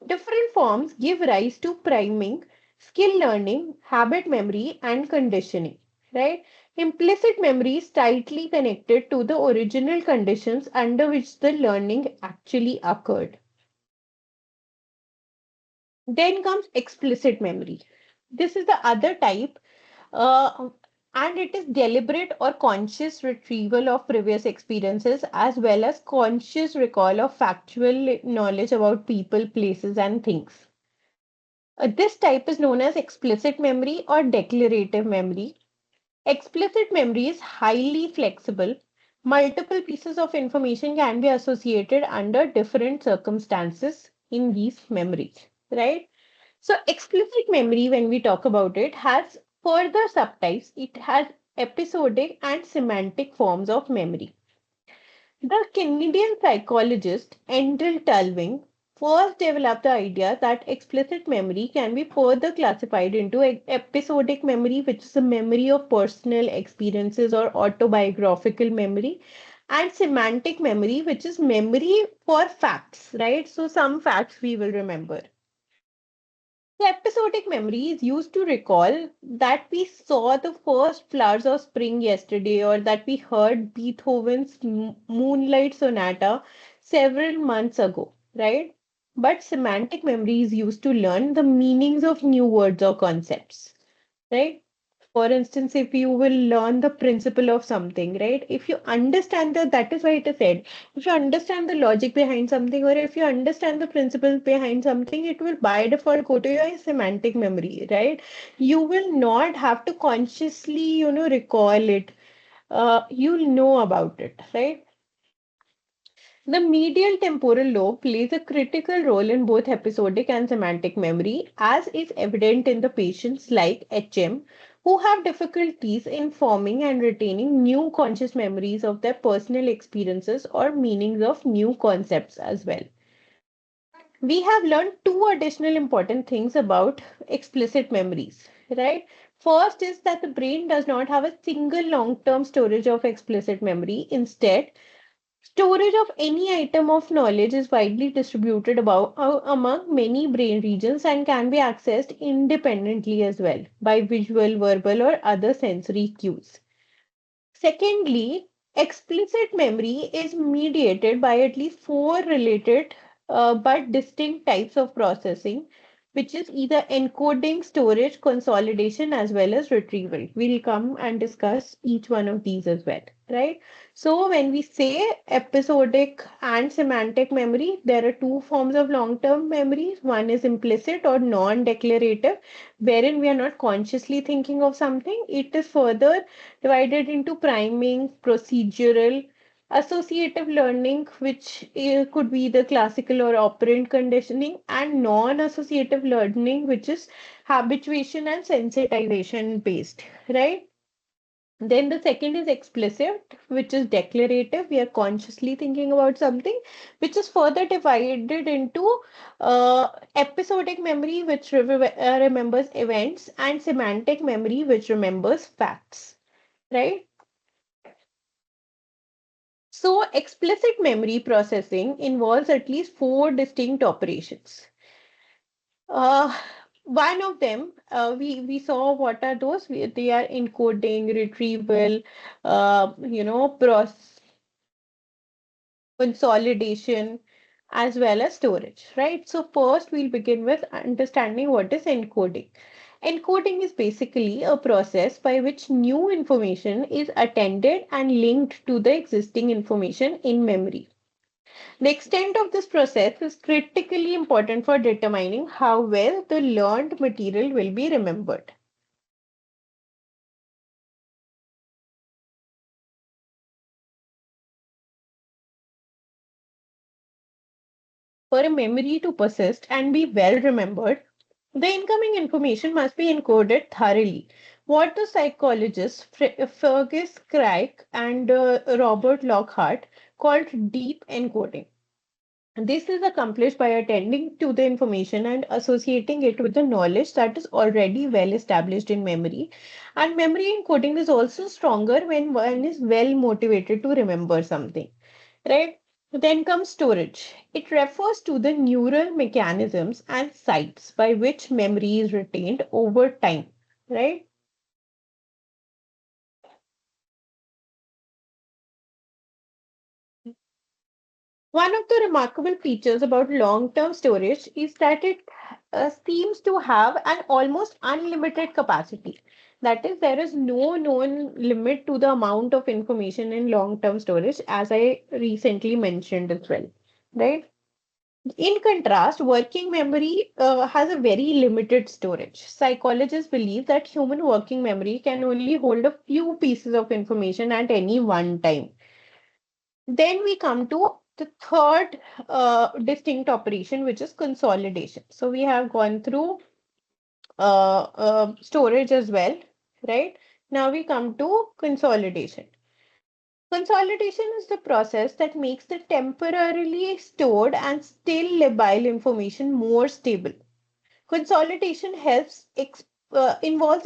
Different forms give rise to priming, skill learning, habit memory, and conditioning, right? Implicit memory is tightly connected to the original conditions under which the learning actually occurred. Then comes explicit memory. This is the other type, uh, and it is deliberate or conscious retrieval of previous experiences as well as conscious recall of factual knowledge about people, places, and things. This type is known as explicit memory or declarative memory. Explicit memory is highly flexible. Multiple pieces of information can be associated under different circumstances in these memories, right? So, explicit memory, when we talk about it, has further subtypes. It has episodic and semantic forms of memory. The Canadian psychologist Endel Tulving first developed the idea that explicit memory can be further classified into episodic memory, which is a memory of personal experiences or autobiographical memory, and semantic memory, which is memory for facts, right? So, some facts we will remember. The episodic memory is used to recall that we saw the first flowers of spring yesterday or that we heard Beethoven's Moonlight Sonata several months ago, right? But semantic memory is used to learn the meanings of new words or concepts, right? For instance, if you will learn the principle of something, right? If you understand that is why it is said. If you understand the logic behind something, or if you understand the principles behind something, it will by default go to your semantic memory, right? You will not have to consciously, recall it. You'll know about it, right? The medial temporal lobe plays a critical role in both episodic and semantic memory, as is evident in the patients like HM who have difficulties in forming and retaining new conscious memories of their personal experiences or meanings of new concepts as well. We have learned two additional important things about explicit memories, right? First is that the brain does not have a single long term storage of explicit memory. Instead, storage of any item of knowledge is widely distributed among many brain regions and can be accessed independently as well by visual, verbal, or other sensory cues. Secondly, explicit memory is mediated by at least four related but distinct types of processing, which is either encoding, storage, consolidation, as well as retrieval. We'll come and discuss each one of these as well, right? So, when we say episodic and semantic memory, there are two forms of long term memories. One is implicit or non declarative, wherein we are not consciously thinking of something. It is further divided into priming, procedural, associative learning, which could be the classical or operant conditioning, and non-associative learning, which is habituation and sensitization based, right? Then the second is explicit, which is declarative. We are consciously thinking about something, which is further divided into episodic memory, which remembers events, and semantic memory, which remembers facts, right? So, explicit memory processing involves at least four distinct operations. Uh, One of them, we saw what are those? They are encoding, retrieval, process, consolidation, as well as storage, right? So, first we'll begin with understanding what is encoding. Encoding is basically a process by which new information is attended and linked to the existing information in memory. The extent of this process is critically important for determining how well the learned material will be remembered. For a memory to persist and be well remembered, the incoming information must be encoded thoroughly. What the psychologists Fergus Craig and Robert Lockhart called deep encoding. This is accomplished by attending to the information and associating it with the knowledge that is already well established in memory. And memory encoding is also stronger when one is well motivated to remember something, right? Then comes storage. It refers to the neural mechanisms and sites by which memory is retained over time, right? One of the remarkable features about long-term storage is that it seems to have an almost unlimited capacity. That is, there is no known limit to the amount of information in long-term storage, as I recently mentioned as well, right? In contrast, working memory has a very limited storage. Psychologists believe that human working memory can only hold a few pieces of information at any one time. Then we come to the third distinct operation, which is consolidation. So we have gone through storage as well, right? Now we come to consolidation. Consolidation is the process that makes the temporarily stored and still labile information more stable. Consolidation involves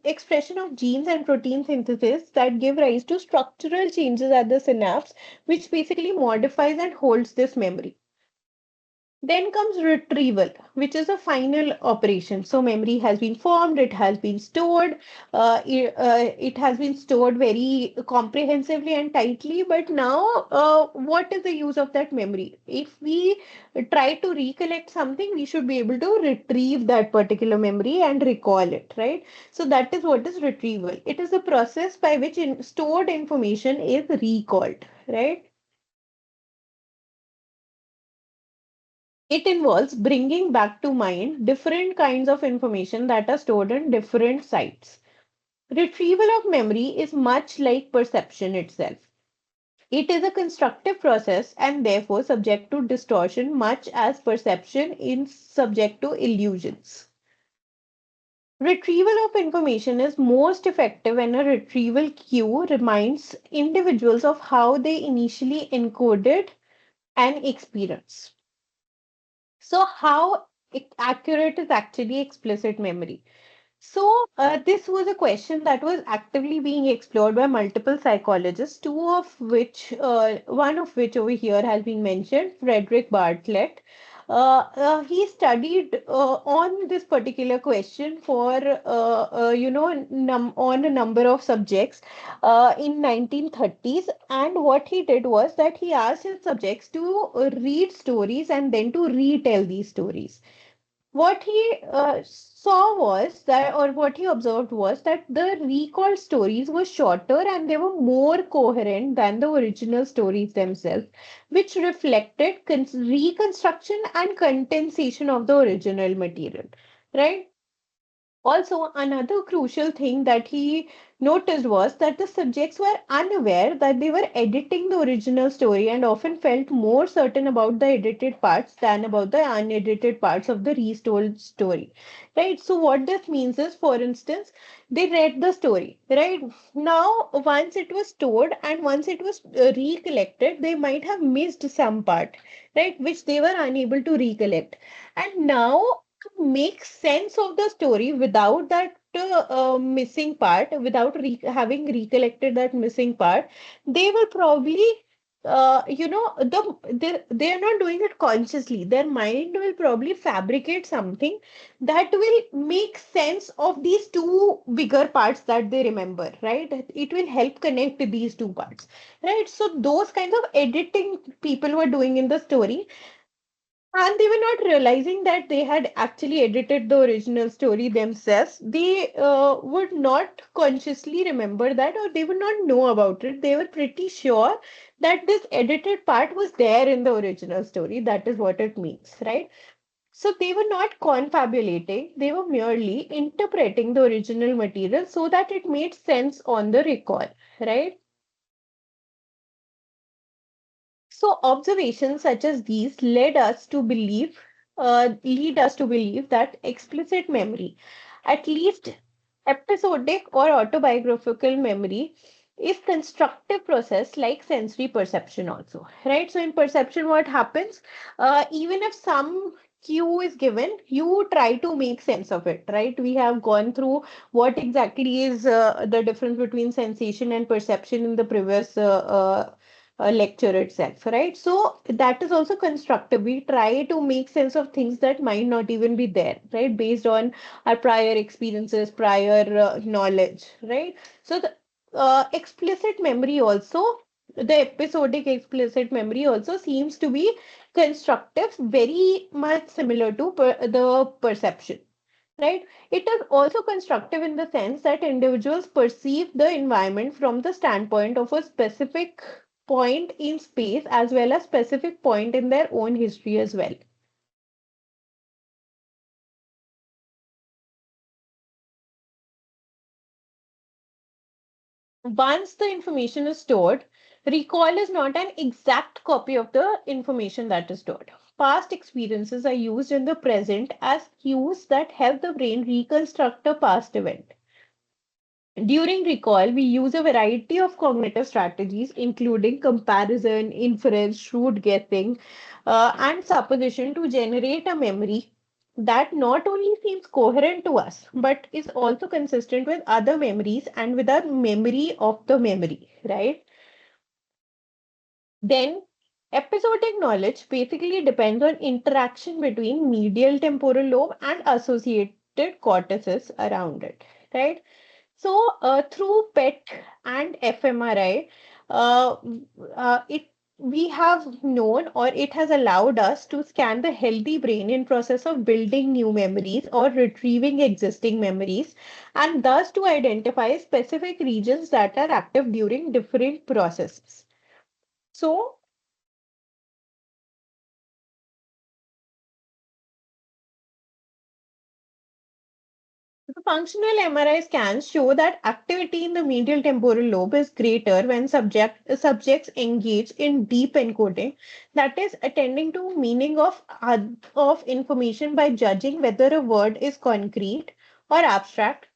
expression of genes and protein synthesis that give rise to structural changes at the synapse, which basically modifies and holds this memory. Then comes retrieval, which is a final operation. So memory has been formed, it has been stored, it has been stored very comprehensively and tightly. But now, what is the use of that memory? If we try to recollect something, we should be able to retrieve that particular memory and recall it, right? So that is what is retrieval. It is a process by which stored information is recalled, right? It involves bringing back to mind different kinds of information that are stored in different sites. Retrieval of memory is much like perception itself. It is a constructive process and therefore subject to distortion, much as perception is subject to illusions. Retrieval of information is most effective when a retrieval cue reminds individuals of how they initially encoded an experience. So, how accurate is actually explicit memory? So, this was a question that was actively being explored by multiple psychologists, one of which over here has been mentioned, Frederick Bartlett. He studied on this particular question for, on a number of subjects in 1930s. And what he did was that he asked his subjects to read stories and then to retell these stories. What he saw was that, or what he observed was that the recalled stories were shorter and they were more coherent than the original stories themselves, which reflected reconstruction and condensation of the original material, right? Also, another crucial thing that he noticed was that the subjects were unaware that they were editing the original story and often felt more certain about the edited parts than about the unedited parts of the restored story. Right? So, what this means is, for instance, they read the story, right? Now, once it was stored and once it was recollected, they might have missed some part, right? Which they were unable to recollect. And now to make sense of the story without that missing part, without having recollected that missing part, they will probably, they are not doing it consciously. Their mind will probably fabricate something that will make sense of these two bigger parts that they remember, right? It will help connect these two parts, right? So those kinds of editing people were doing in the story, and they were not realizing that they had actually edited the original story themselves. They would not consciously remember that, or they would not know about it. They were pretty sure that this edited part was there in the original story. That is what it means, right? So they were not confabulating, they were merely interpreting the original material so that it made sense on the recall, right? So observations such as these lead us to believe that explicit memory, at least episodic or autobiographical memory, is constructive process like sensory perception also, right? So in perception, what happens? Even if some cue is given, you try to make sense of it, right? We have gone through what exactly is the difference between sensation and perception in the previous lecture itself, right? So that is also constructive. We try to make sense of things that might not even be there, right? Based on our prior experiences, prior knowledge, right? So the explicit memory also The episodic explicit memory also seems to be constructive, very much similar to the perception, right? It is also constructive in the sense that individuals perceive the environment from the standpoint of a specific point in space as well as specific point in their own history as well. Once the information is stored, recall is not an exact copy of the information that is stored. Past experiences are used in the present as cues that help the brain reconstruct a past event. During recall, we use a variety of cognitive strategies, including comparison, inference, shrewd guessing, and supposition to generate a memory that not only seems coherent to us, but is also consistent with other memories and with our memory of the memory, right? Then, episodic knowledge basically depends on interaction between medial temporal lobe and associated cortices around it, right? So, through PET and fMRI, uh, it we have known or it has allowed us to scan the healthy brain in process of building new memories or retrieving existing memories, and thus to identify specific regions that are active during different processes. So, the functional MRI scans show that activity in the medial temporal lobe is greater when subjects engage in deep encoding, that is, attending to meaning of information by judging whether a word is concrete or abstract,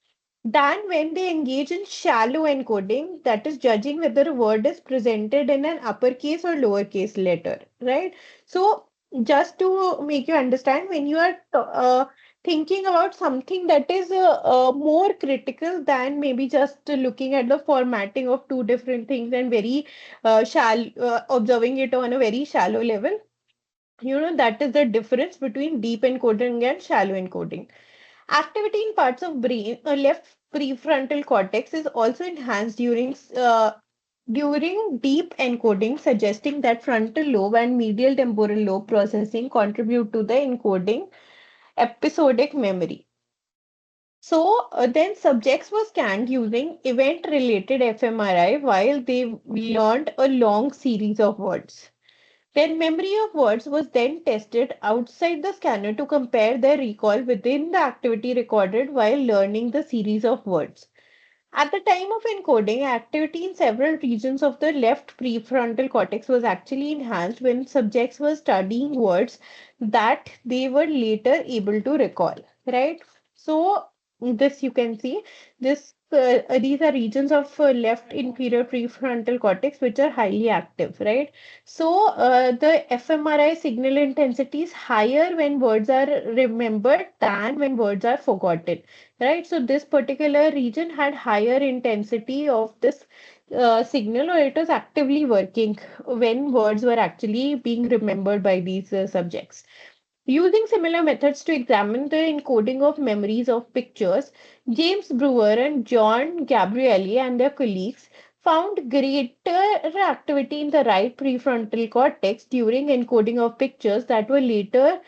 than when they engage in shallow encoding, that is, judging whether a word is presented in an uppercase or lowercase letter, right? So, just to make you understand, when you are thinking about something that is more critical than maybe just looking at the formatting of two different things and very observing it on a very shallow level, that is the difference between deep encoding and shallow encoding. Activity in parts of brain, left prefrontal cortex is also enhanced during deep encoding, suggesting that frontal lobe and medial temporal lobe processing contribute to the encoding episodic memory. So then subjects were scanned using event-related fMRI while they learned a long series of words. Their memory of words was then tested outside the scanner to compare their recall within the activity recorded while learning the series of words. At the time of encoding, activity in several regions of the left prefrontal cortex was actually enhanced when subjects were studying words that they were later able to recall, right? So, this you can see, these are regions of left inferior prefrontal cortex which are highly active, right? So, the fMRI signal intensity is higher when words are remembered than when words are forgotten, right? So this particular region had higher intensity of this signal, or it was actively working when words were actually being remembered by these subjects. Using similar methods to examine the encoding of memories of pictures, James Brewer and John Gabrielli and their colleagues found greater activity in the right prefrontal cortex during encoding of pictures that were later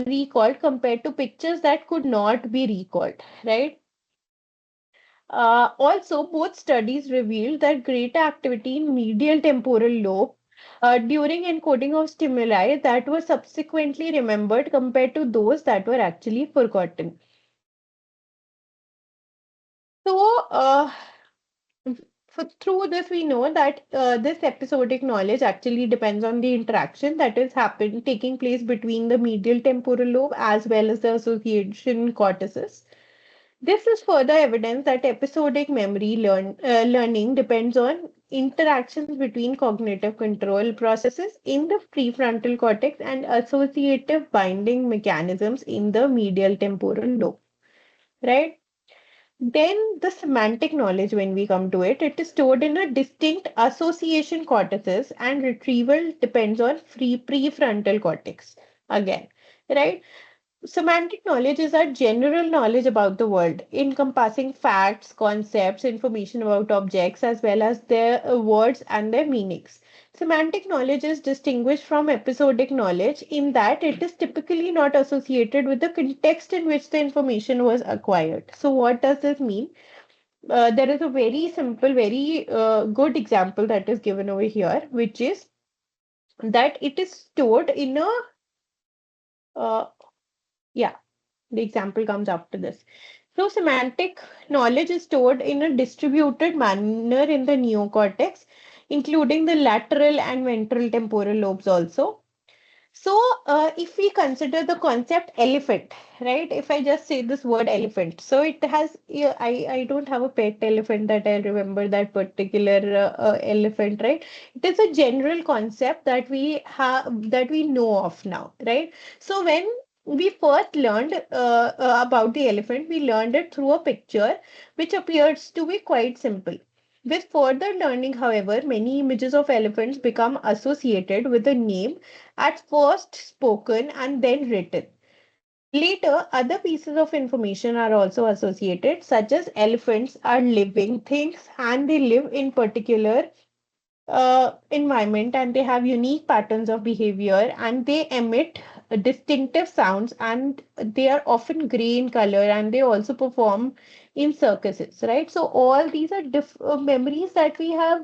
recalled compared to pictures that could not be recalled, right? Also, both studies revealed that greater activity in medial temporal lobe during encoding of stimuli that were subsequently remembered compared to those that were actually forgotten. So, through this, we know that this episodic knowledge actually depends on the interaction that is taking place between the medial temporal lobe as well as the association cortices. This is further evidence that episodic learning depends on interactions between cognitive control processes in the prefrontal cortex and associative binding mechanisms in the medial temporal lobe, right? Then the semantic knowledge, when we come to it, it is stored in a distinct association cortices and retrieval depends on free prefrontal cortex again, right? Semantic knowledge is our general knowledge about the world, encompassing facts, concepts, information about objects, as well as their words and their meanings. Semantic knowledge is distinguished from episodic knowledge in that it is typically not associated with the context in which the information was acquired. So, what does this mean? There is a very simple, very good example that is given over here, which is that it is stored in a uh, yeah, the example comes after this. So, semantic knowledge is stored in a distributed manner in the neocortex, including the lateral and ventral temporal lobes also. So, if we consider the concept elephant, right? If I just say this word elephant, so it has, yeah, I don't have a pet elephant that I remember that particular elephant, right? It is a general concept that we have, that we know of now, right? So, when we first learned about the elephant, we learned it through a picture, which appears to be quite simple. With further learning, however, many images of elephants become associated with the name at first spoken and then written. Later, other pieces of information are also associated, such as elephants are living things and they live in particular environment and they have unique patterns of behavior and they emit distinctive sounds and they are often gray in color and they also perform in circuses, right? So all these are memories that we have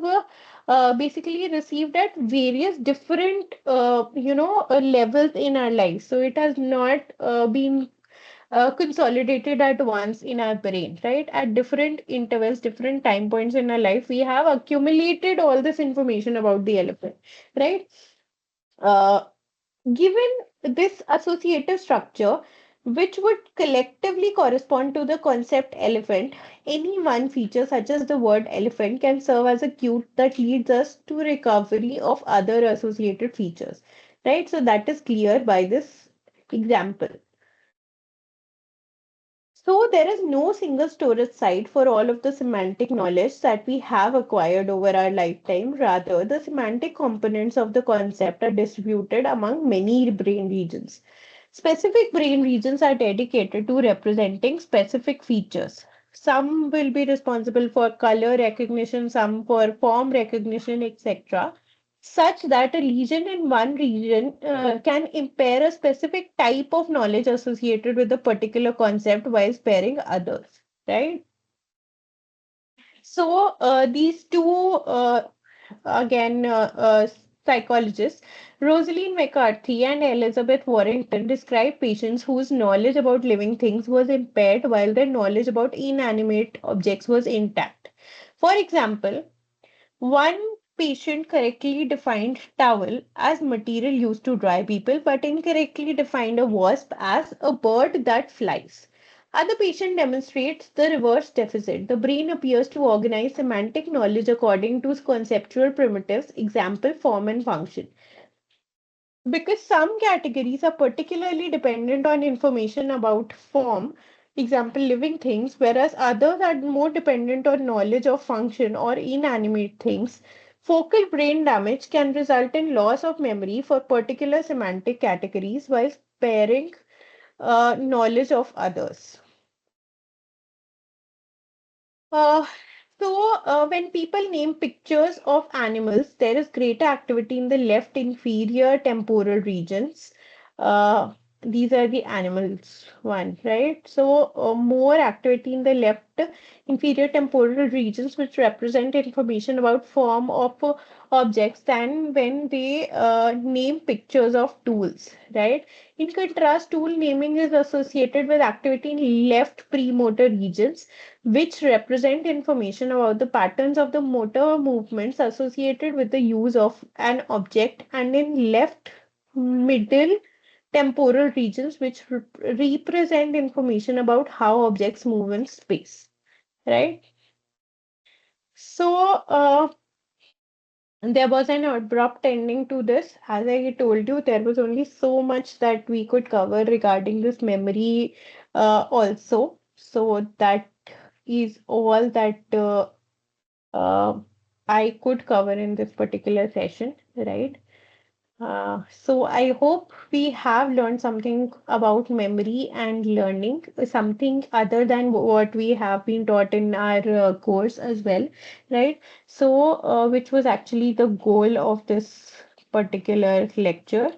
basically received at various different levels in our lives. So it has not been consolidated at once in our brain, right? At different intervals, different time points in our life, we have accumulated all this information about the elephant, right? Uh, Given this associative structure, which would collectively correspond to the concept elephant, any one feature, such as the word elephant, can serve as a cue that leads us to recovery of other associated features, right? So that is clear by this example. So there is no single storage site for all of the semantic knowledge that we have acquired over our lifetime. Rather, the semantic components of the concept are distributed among many brain regions. Specific brain regions are dedicated to representing specific features. Some will be responsible for color recognition, some for form recognition, etc., such that a lesion in one region can impair a specific type of knowledge associated with a particular concept while sparing others, right? So, these two, again, psychologists, Rosalind McCarthy and Elizabeth Warrington, describe patients whose knowledge about living things was impaired while their knowledge about inanimate objects was intact. For example, one patient correctly defined towel as material used to dry people, but incorrectly defined a wasp as a bird that flies. Other patient demonstrates the reverse deficit. The brain appears to organize semantic knowledge according to conceptual primitives, example, form, and function. Because some categories are particularly dependent on information about form, example living things, whereas others are more dependent on knowledge of function or inanimate things. Focal brain damage can result in loss of memory for particular semantic categories while sparing knowledge of others. Uh, when people name pictures of animals, there is greater activity in the left inferior temporal regions. Uh, these are the animals one, right? So, more activity in the left inferior temporal regions, which represent information about form of objects than when they name pictures of tools, right? In contrast, tool naming is associated with activity in left premotor regions which represent information about the patterns of the motor movements associated with the use of an object, and in left middle temporal regions which represent information about how objects move in space, right? So there was an abrupt ending to this. As I told you, there was only so much that we could cover regarding this memory also. So that is all that uh, I could cover in this particular session, right? So I hope we have learned something about memory and learning, something other than what we have been taught in our course as well, right? So, which was actually the goal of this particular lecture.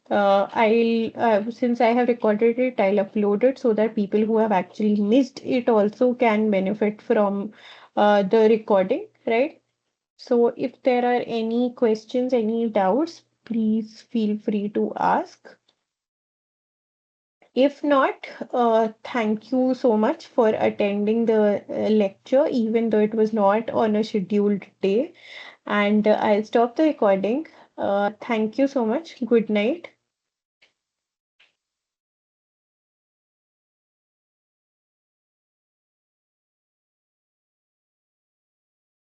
Since I have recorded it, I'll upload it so that people who have actually missed it also can benefit from the recording, right? So if there are any questions, any doubts, please feel free to ask. If not, thank you so much for attending the lecture, even though it was not on a scheduled day. And I'll stop the recording. Thank you so much. Good night.